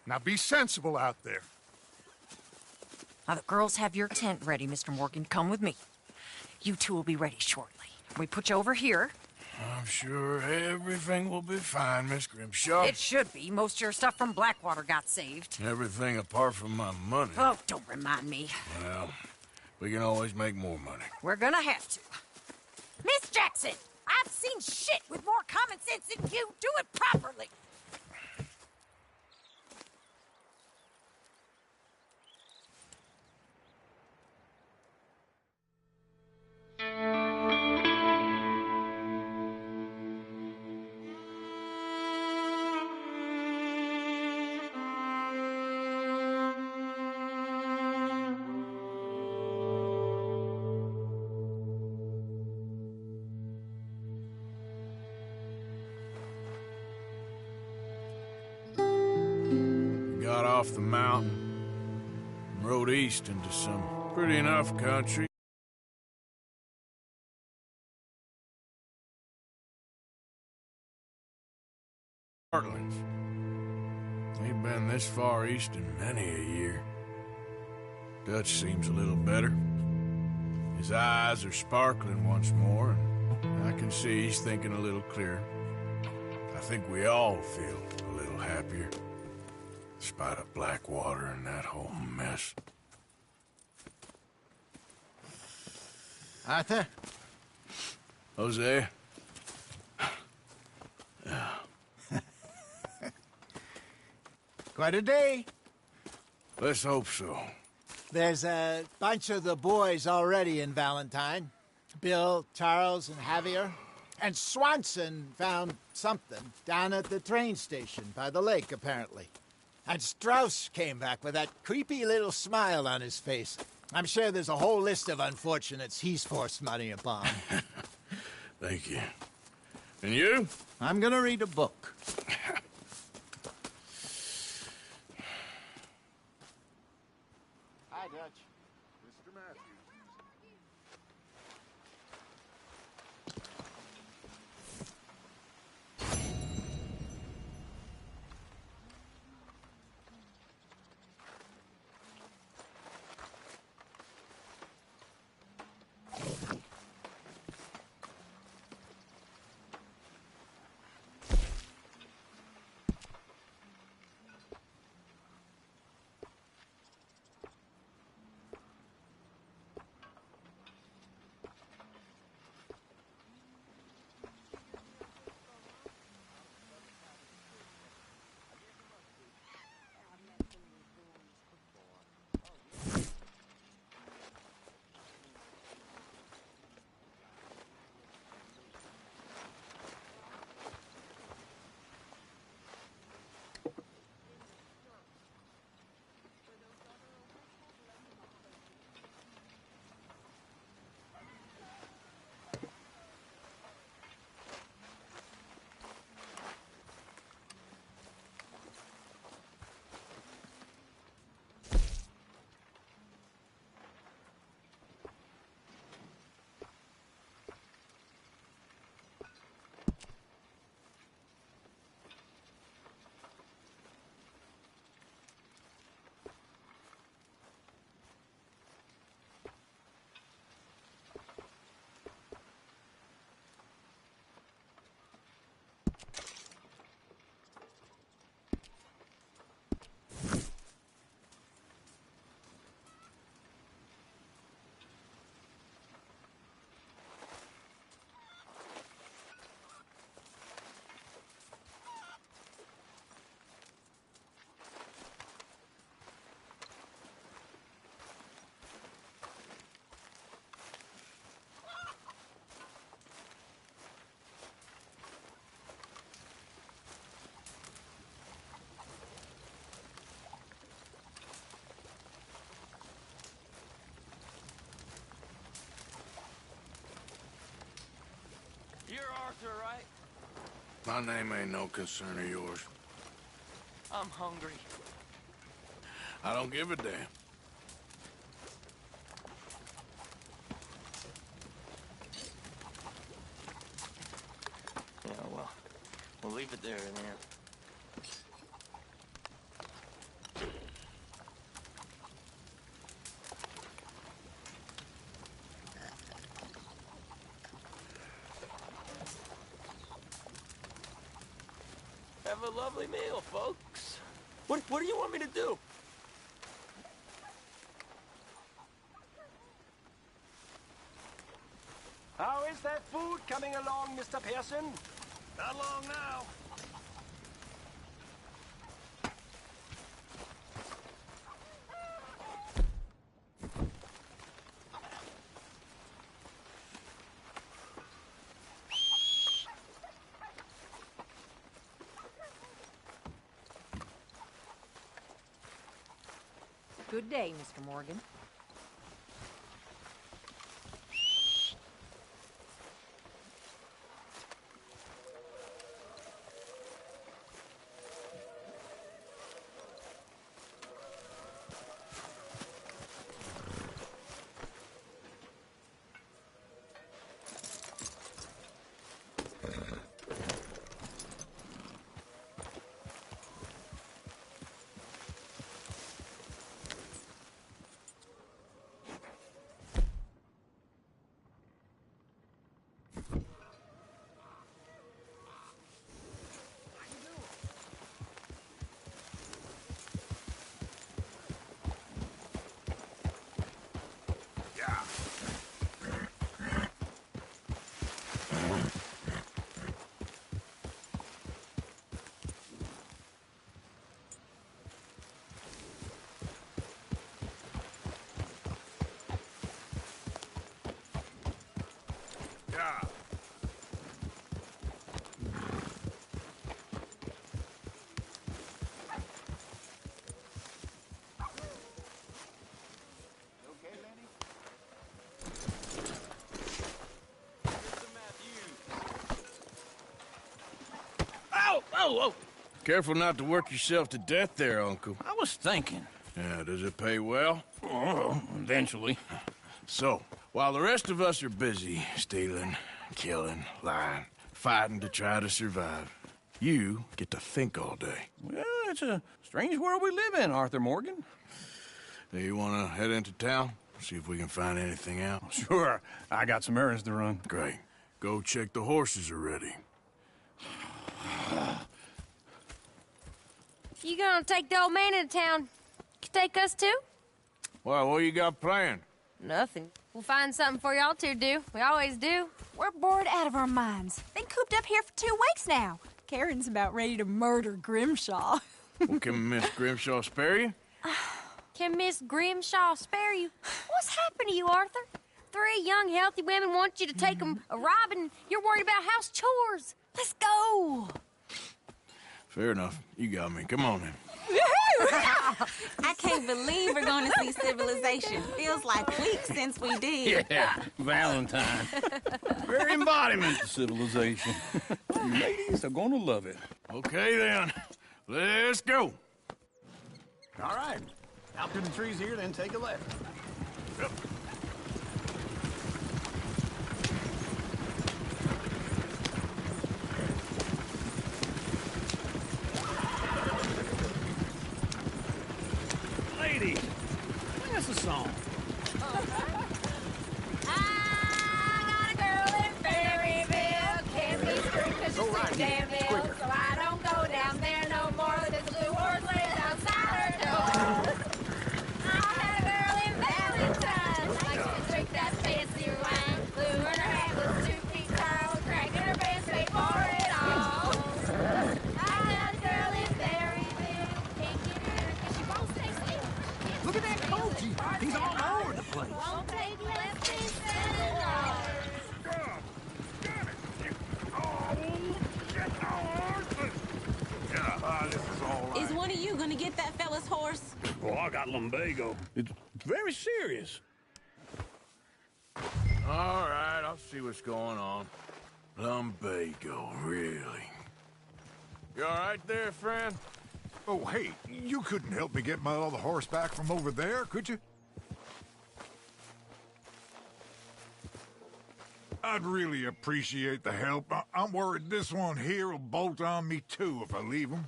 Now be sensible out there. Now, the girls have your tent ready, Mr. Morgan. Come with me. You two will be ready shortly. We put you over here. I'm sure everything will be fine, Miss Grimshaw. It should be. Most of your stuff from Blackwater got saved. Everything apart from my money. Oh, don't remind me. Well, we can always make more money. We're gonna have to. Miss Jackson, I've seen shit with more common sense than you. Do it properly. Got off the mountain and rode east into some pretty enough country. Heartlands. Ain't been this far east in many a year. Dutch seems a little better. His eyes are sparkling once more, and I can see he's thinking a little clearer. I think we all feel a little happier. Despite of Blackwater and that whole mess. Arthur? Jose? Quite a day. Let's hope so. There's a bunch of the boys already in Valentine. Bill, Charles, and Javier. And Swanson found something down at the train station by the lake, apparently. And Strauss came back with that creepy little smile on his face. I'm sure there's a whole list of unfortunates he's forced money upon. Thank you. And you? I'm gonna read a book. Hi, Dutch. Mr. Matthews. Walter, right? My name ain't no concern of yours. I'm hungry. I don't give a damn. Yeah, well, we'll leave it there, man. Have a lovely meal, folks. What do you want me to do? How is that food coming along, Mr. Pearson? Not long now. Good day, Mr. Morgan. Yeah. Okay, Lenny? Ow! Oh, oh! Careful not to work yourself to death there, Uncle. I was thinking. Yeah, does it pay well? Oh, eventually. So, while the rest of us are busy stealing, killing, lying, fighting to try to survive, you get to think all day. Well, it's a strange world we live in, Arthur Morgan. Do you want to head into town? See if we can find anything out? Sure. I got some errands to run. Great. Go check the horses are ready. You gonna take the old man into town? Take us too? Well, what you got planned? Nothing. We'll find something for y'all to do. We always do. We're bored out of our minds. Been cooped up here for 2 weeks now. Karen's about ready to murder Grimshaw. Well, can Miss Grimshaw spare you? Can Miss Grimshaw spare you? What's happened to you, Arthur? 3 young, healthy women want you to take them a robbing. You're worried about house chores. Let's go. Fair enough. You got me. Come on, then. I can't believe we're going to see civilization. Feels like weeks since we did. Yeah, Valentine. Very embodiment of civilization. You ladies are gonna love it. Okay, then. Let's go. All right. Out to the trees here, then take a left. Yep. Ladies, sing us a song. I got a girl in Berryville. Can't be screwed 'cause she's right too here. damn ill. So I don't go down there no more. There's a blue horse laying outside her door. I had a girl in Valentine. Likes to drink that fancy wine. Blue in her hat was 2 feet tall. Cracking her pants, paid for it all. I got a girl in Berryville. Can't get her 'cause she won't stay still. Look at that coach. He's all over the place. Won't take lefties and right. Is one of you going to get that fella's horse? Oh, I got lumbago. It's very serious. All right, I'll see what's going on. Lumbago, really? You all right there, friend? Oh, hey, you couldn't help me get my other horse back from over there, could you? I'd really appreciate the help. I'm worried this one here will bolt on me too if I leave him.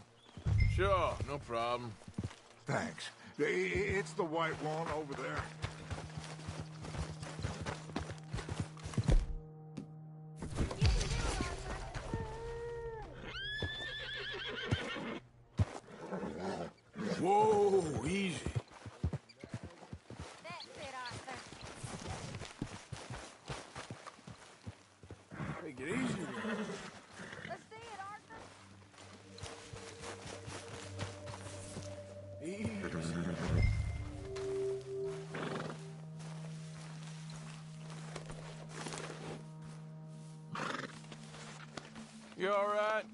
Sure, no problem. Thanks. It's the white one over there. Whoa, easy. Take it easy. Let's see it, Arthur. Easy. You all right?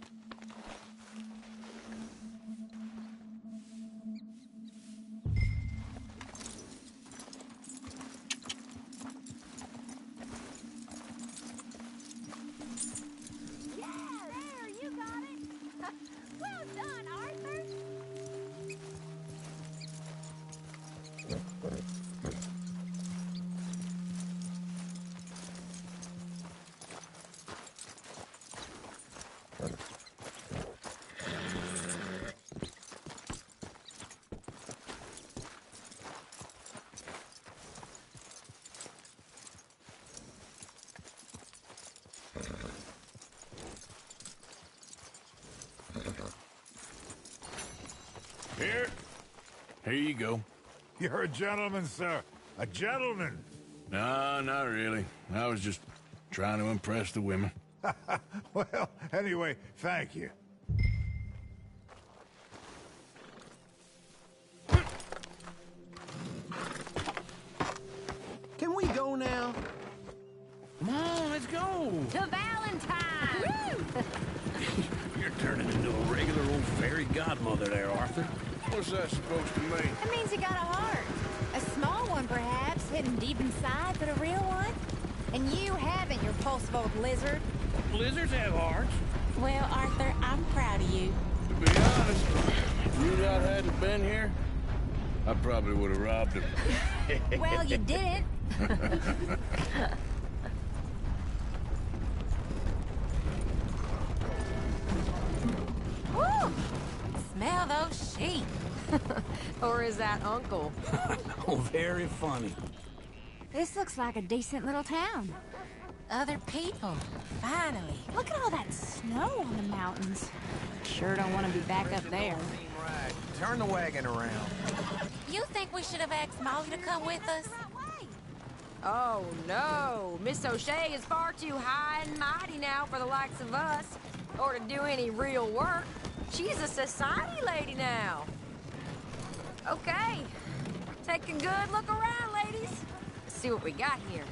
Here you go. You're a gentleman, sir. A gentleman. No, not really. I was just trying to impress the women. Well, anyway, thank you. Can we go now? Come on, let's go. To Valentine! You're turning into a regular old fairy godmother there, Arthur. What's that supposed to mean? It means you got a heart. A small one, perhaps, hidden deep inside, but a real one. And you haven't, you repulsive old lizard. Lizards have hearts. Well, Arthur, I'm proud of you. To be honest, if you lot hadn't been here, I probably would have robbed him. Well, you didn't. Woo! Smell those sheep. Or is that Uncle? Oh, very funny. This looks like a decent little town. Other people. Finally. Look at all that snow on the mountains. Sure don't want to be back up there. Right. Turn the wagon around. You think we should have asked Molly to come with us? Oh, no. Miss O'Shea is far too high and mighty now for the likes of us, or to do any real work. She's a society lady now. Okay. Take a good look around, ladies. Let's see what we got here.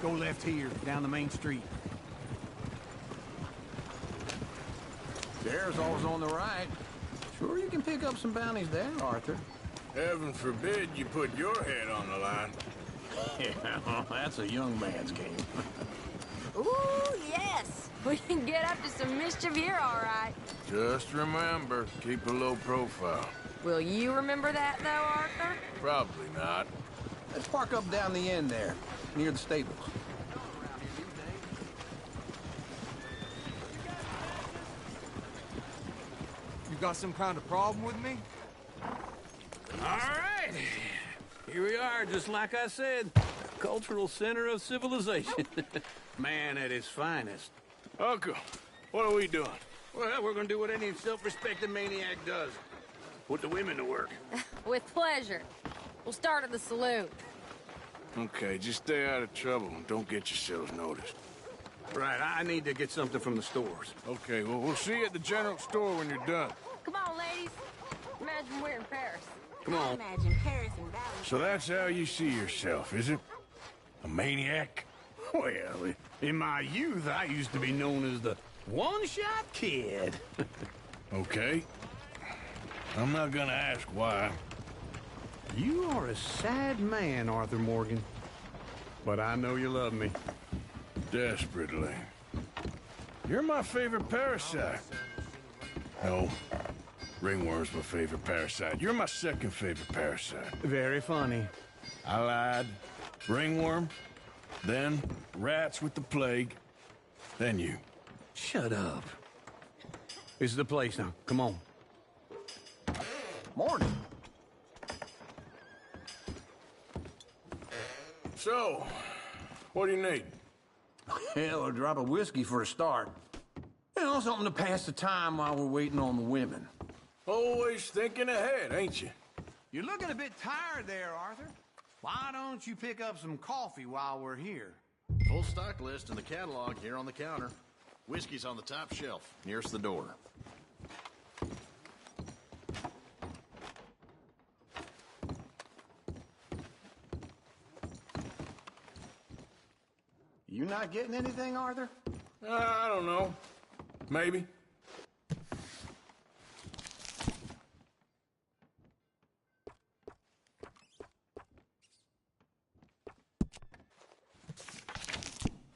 Go left here, down the main street. There's always on the right. Sure you can pick up some bounties there, Arthur. Heaven forbid you put your head on the line. Yeah, that's a young man's game. Ooh, yes. We can get up to some mischief here, all right. Just remember, keep a low profile. Will you remember that, though, Arthur? Probably not. Let's park up down the end there, near the stables. You got some kind of problem with me? All right. Here we are, just like I said. Cultural center of civilization. Man at his finest. Uncle, what are we doing? Well, we're gonna do what any self-respecting maniac does. Put the women to work. With pleasure. We'll start at the saloon. Okay, just stay out of trouble and don't get yourselves noticed. Right, I need to get something from the stores. Okay, well, we'll see you at the general store when you're done. Come on, ladies. Imagine we're in Paris. Come on. Imagine Paris and Valley. So that's how you see yourself, is it? A maniac? Well, in my youth, I used to be known as the one-shot kid. Okay. I'm not gonna ask why. You are a sad man, Arthur Morgan. But I know you love me. Desperately. You're my favorite parasite. No, ringworm's my favorite parasite. You're my second favorite parasite. Very funny. I lied. Ringworm, then rats with the plague, then you. Shut up. This is the place now. Come on. Morning. So, what do you need? Hell, a drop of whiskey for a start. You know, something to pass the time while we're waiting on the women. Always thinking ahead, ain't you? You're looking a bit tired there, Arthur. Why don't you pick up some coffee while we're here? Full stock list in the catalog here on the counter. Whiskey's on the top shelf, nearest the door. You not getting anything, Arthur? I don't know. Maybe.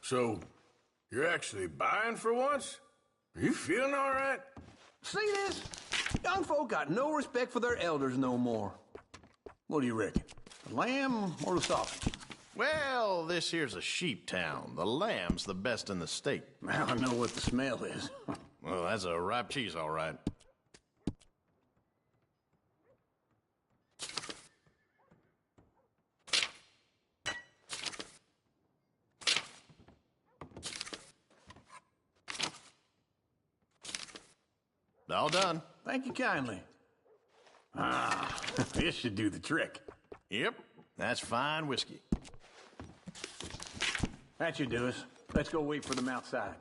So, you're actually buying for once? Are you feeling all right? See this? Young folk got no respect for their elders no more. What do you reckon? The lamb or the sausage? Well, this here's a sheep town. The lamb's the best in the state. Now I know what the smell is. Well, that's a ripe cheese, all right. All done. Thank you kindly. Ah, this should do the trick. Yep, that's fine whiskey. That should do us. Let's go wait for them outside.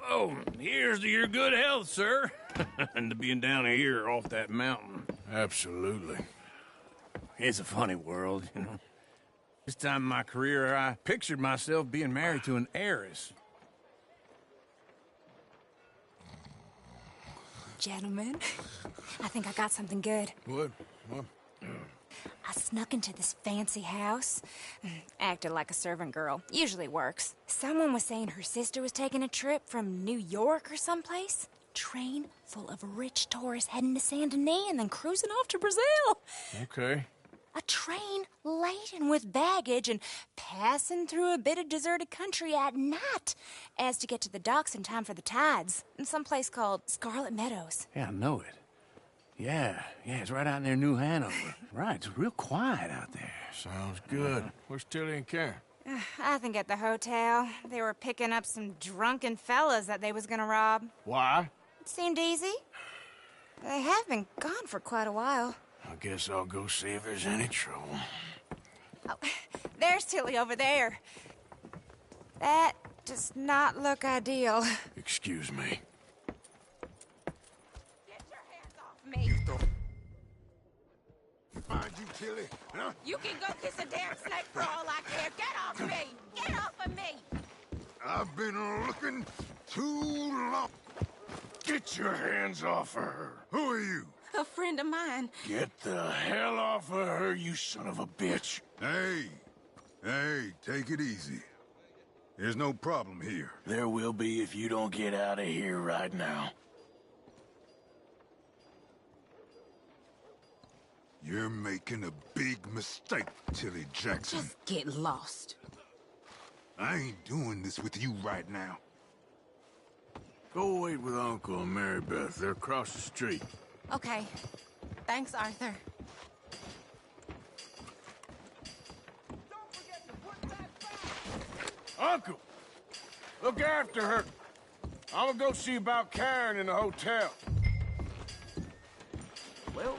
Oh, here's to your good health, sir. And to being down here off that mountain. Absolutely. It's a funny world, you know. This time in my career, I pictured myself being married to an heiress. Gentlemen, I think I got something good. What? I snuck into this fancy house. Acted like a servant girl. Usually works. Someone was saying her sister was taking a trip from New York or someplace. Train full of rich tourists heading to Saint Denis and then cruising off to Brazil. Okay. A train laden with baggage and passing through a bit of deserted country at night as to get to the docks in time for the tides in some place called Scarlet Meadows. Yeah, I know it. Yeah, it's right out near New Hanover. Right, it's real quiet out there. Sounds good. Where's Tilly and Karen? I think at the hotel. They were picking up some drunken fellas that they was gonna rob. Why? It seemed easy. They have been gone for quite a while. I guess I'll go see if there's any trouble. Oh, there's Tilly over there. That does not look ideal. Excuse me. Me. Find you, Tilly. Huh? You can go kiss a damn snake for all I care. Get off me! Get off of me! I've been looking too long. Get your hands off of her. Who are you? A friend of mine. Get the hell off of her, you son of a bitch. Hey, take it easy. There's no problem here. There will be if you don't get out of here right now. You're making a big mistake, Tilly Jackson. Just get lost. I ain't doing this with you right now. Go wait with Uncle and Mary Beth. They're across the street. Okay. Thanks, Arthur. Uncle! Look after her. I'm gonna go see about Karen in the hotel. Well.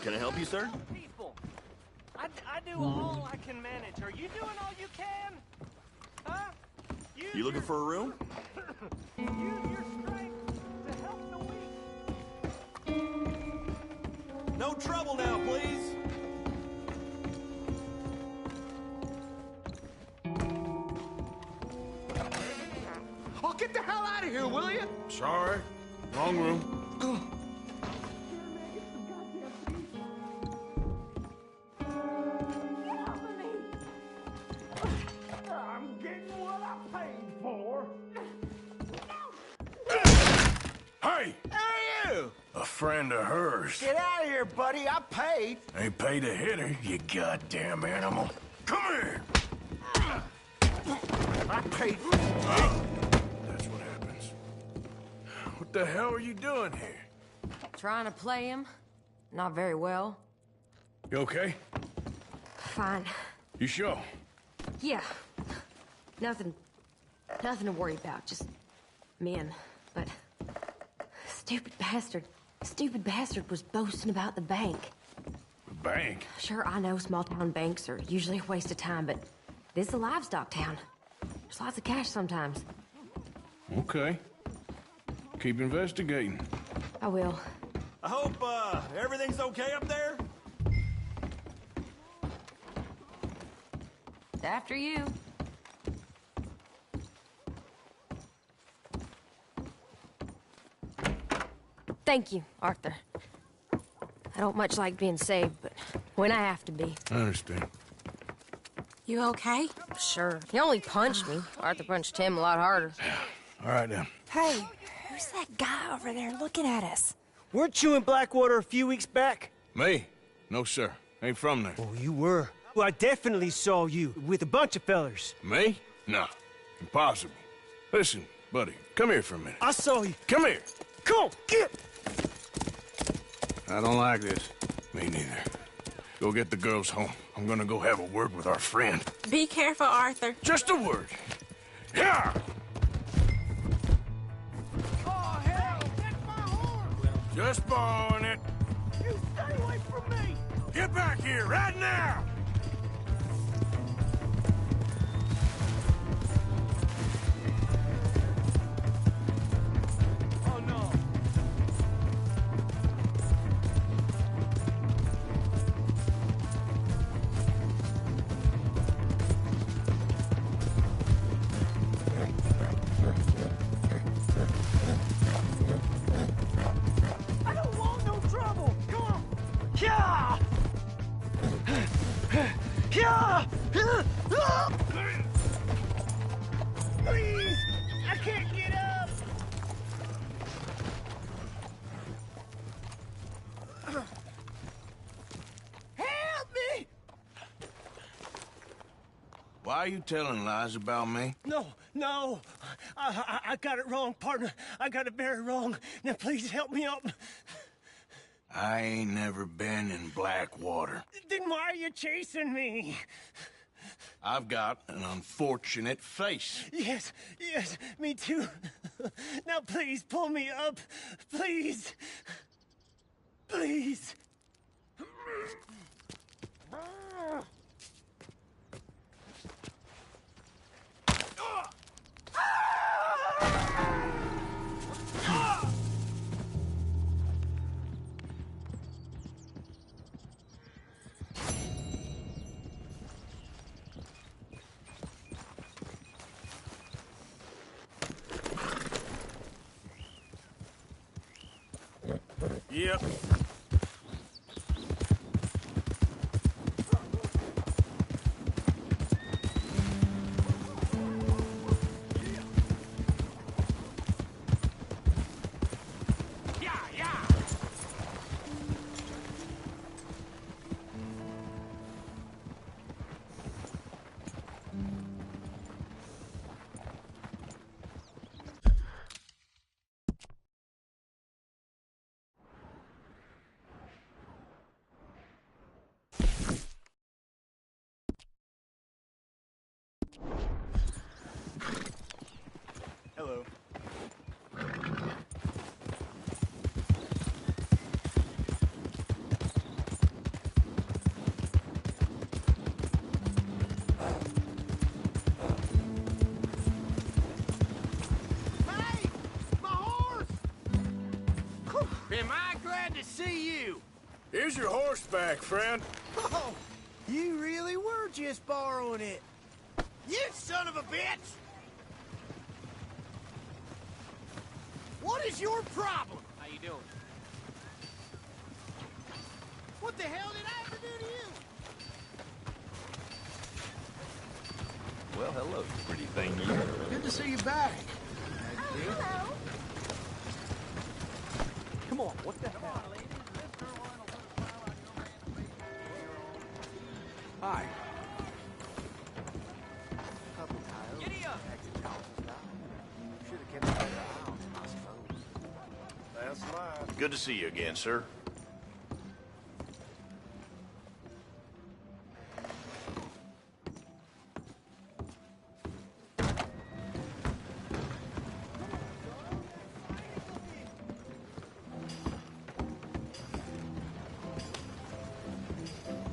Can I help you, sir? People, I do all I can manage. Are you doing all you can? Huh? You looking for a room? Use your strength to help the weak. No trouble now, please. Oh, get the hell out of here, will you? Sorry. Wrong room. I'm getting what I paid for. Hey! Hey, you! A friend of hers. Get out of here, buddy. I paid. Ain't paid to hit her, you goddamn animal. Come here! I paid. That's what happens. What the hell are you doing here? Trying to play him. Not very well. You okay? Fine. You sure? Yeah. Nothing to worry about. Just men. But stupid bastard was boasting about the bank. The bank? Sure, I know small town banks are usually a waste of time, but this is a livestock town. There's lots of cash sometimes. Okay. Keep investigating. I will. I hope, everything's okay up there? After you. Thank you, Arthur. I don't much like being saved, but when I have to be. I understand. You okay? Sure. He only punched me. Arthur punched him a lot harder. All right, then. Hey, who's that guy over there looking at us? Weren't you in Blackwater a few weeks back? Me? No, sir. Ain't from there. Oh, you were. Well, I definitely saw you with a bunch of fellers. Me? No. Impossible. Listen, buddy, come here for a minute. I saw you. Come here. Come on, get! I don't like this. Me neither. Go get the girls home. I'm gonna go have a word with our friend. Be careful, Arthur. Just a word. Yeah! Oh, hell! That's my horse! Just borrowing it. You stay away from me! Get back here right now! Oh, no. I don't want no trouble! Come on! Yeah! Yeah! Please! I can't get up! Help me! Why are you telling lies about me? No. I got it wrong, partner. I got it very wrong. Now, please help me up. I ain't never been in Blackwater. Then why are you chasing me? I've got an unfortunate face. Yes, me too. Now, please, pull me up. Please. Please. Yep. Am I glad to see you? Here's your horseback, friend. Oh, you really were just borrowing it. You son of a bitch! What is your problem? How you doing? What the hell did I ever do to you? Well, hello, pretty thing. Good to see you back. Hello. Come on, what the hell? Hi. Giddy up! That's live. Good to see you again, sir.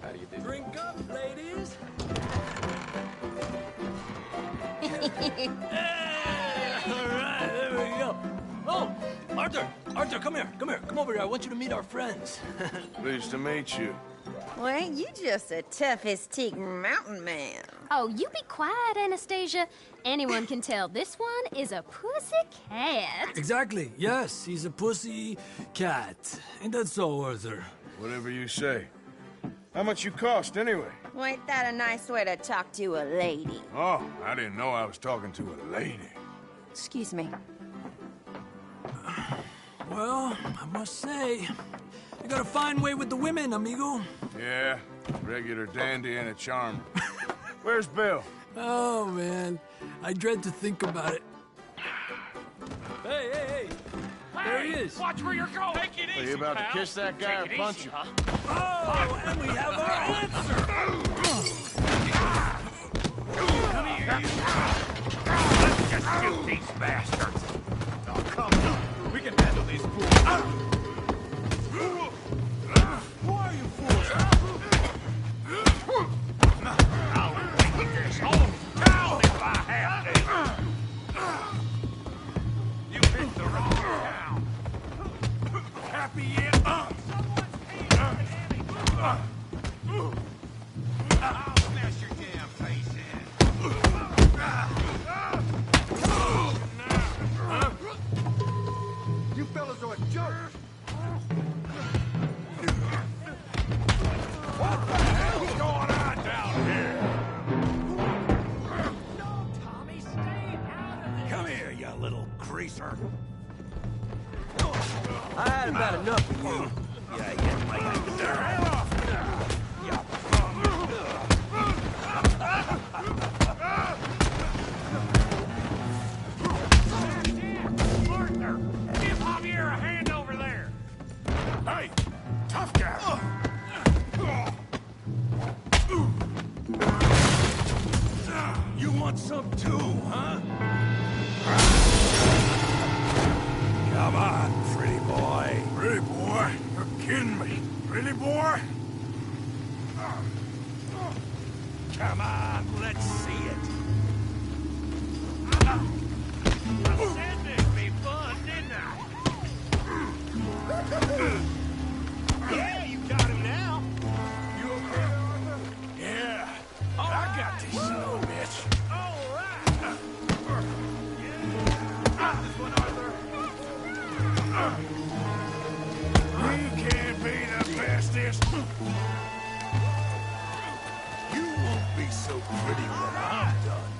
How do you do? Drink up, ladies. All right, there we go. Oh, Arthur, come here. Come over here. I want you to meet our friends. Pleased to meet you. Well, ain't you just a tough-as-teak mountain man? Oh, you be quiet, Anastasia. Anyone can tell this one is a pussy cat. Exactly. Yes, he's a pussy cat. Ain't that so, Arthur? Whatever you say. How much you cost, anyway? Well, ain't that a nice way to talk to a lady? Oh, I didn't know I was talking to a lady. Excuse me. Well, I must say, you got a fine way with the women, amigo. Yeah, regular dandy and a charmer. Where's Bill? Oh, man. I dread to think about it. Hey! There he is. Watch where you're going! Take it easy, Are you about pal. to kiss that guy or punch him? Oh, and we have our answer! Come here, you. Let's just shoot these bastards. Oh, come on. We can handle these fools. Who are you fools? I'll take this whole town if I have to. You picked the wrong town. Happy yet? I'll smash your damn face in. You fellas are a joke. What the hell's going on down here? Tommy, stay out of this. Come here, you little greaser. I had about enough of you. Yeah, like the hell off. Partner, give Javier a hand over there. Hey, tough guy. You want some too, huh? Come on, pretty boy. Pretty boy? You're kidding me. Pretty boy? Come on, let's see it. I said there'd be fun, didn't I? Yeah, you got him now. You okay, Arthur? Yeah. I got this son of a bitch. All right. Yeah. This one, Arthur. You can't be the bestest. You won't be so pretty when I'm done.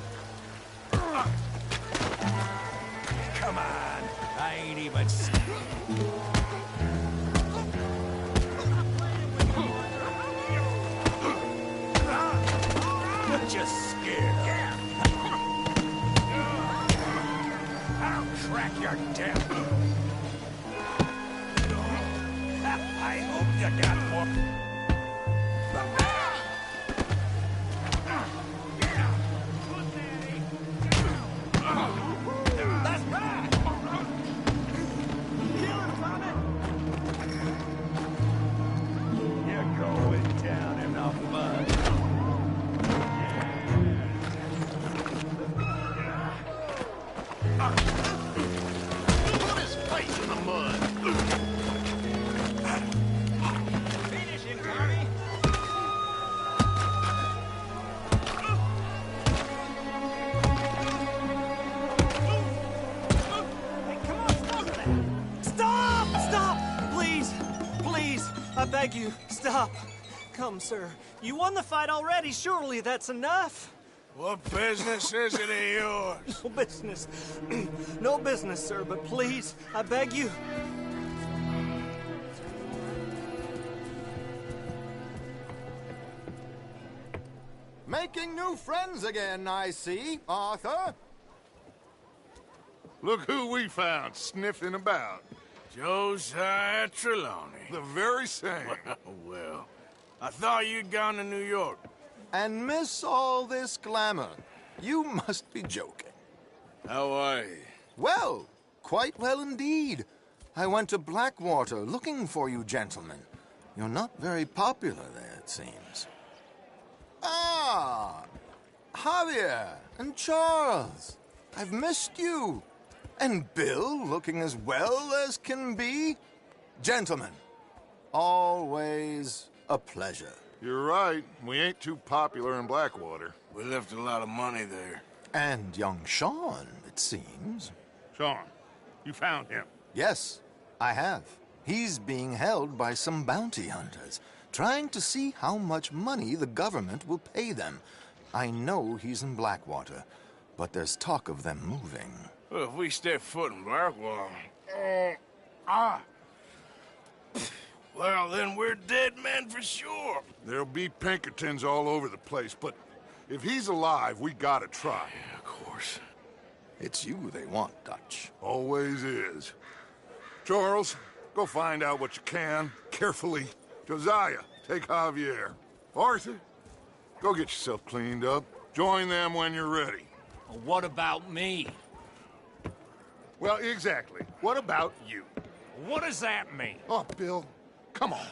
Come on. I ain't even You're just scared. I'll crack your damn. I hope you got more. That's right. Kill him, Tommy. You're going down in the mud. Put his face in the mud. Stop! Stop! Please! Please! I beg you, stop. Come, sir. You won the fight already. Surely that's enough. What business is it of yours? No business. No business, sir, but please, I beg you. Making new friends again, I see, Arthur. Look who we found sniffing about. Josiah Trelawney. The very same. Well, I thought you'd gone to New York. And miss all this glamour. You must be joking. How are you? Well, quite well indeed. I went to Blackwater looking for you gentlemen. You're not very popular there, it seems. Ah, Javier and Charles. I've missed you. And Bill looking as well as can be. Gentlemen, always a pleasure. You're right. We ain't too popular in Blackwater. We left a lot of money there. And young Sean, it seems. Sean, you found him? Yes, I have. He's being held by some bounty hunters, trying to see how much money the government will pay them. I know he's in Blackwater, but there's talk of them moving. Well, if we step foot in Blackwater... Well, then we're dead men for sure. There'll be Pinkertons all over the place, but if he's alive, we gotta try. Yeah, of course. It's you they want, Dutch. Always is. Charles, go find out what you can, carefully. Josiah, take Javier. Arthur, go get yourself cleaned up. Join them when you're ready. Well, what about me? Well, exactly. What about you? What does that mean? Oh, Bill, come on.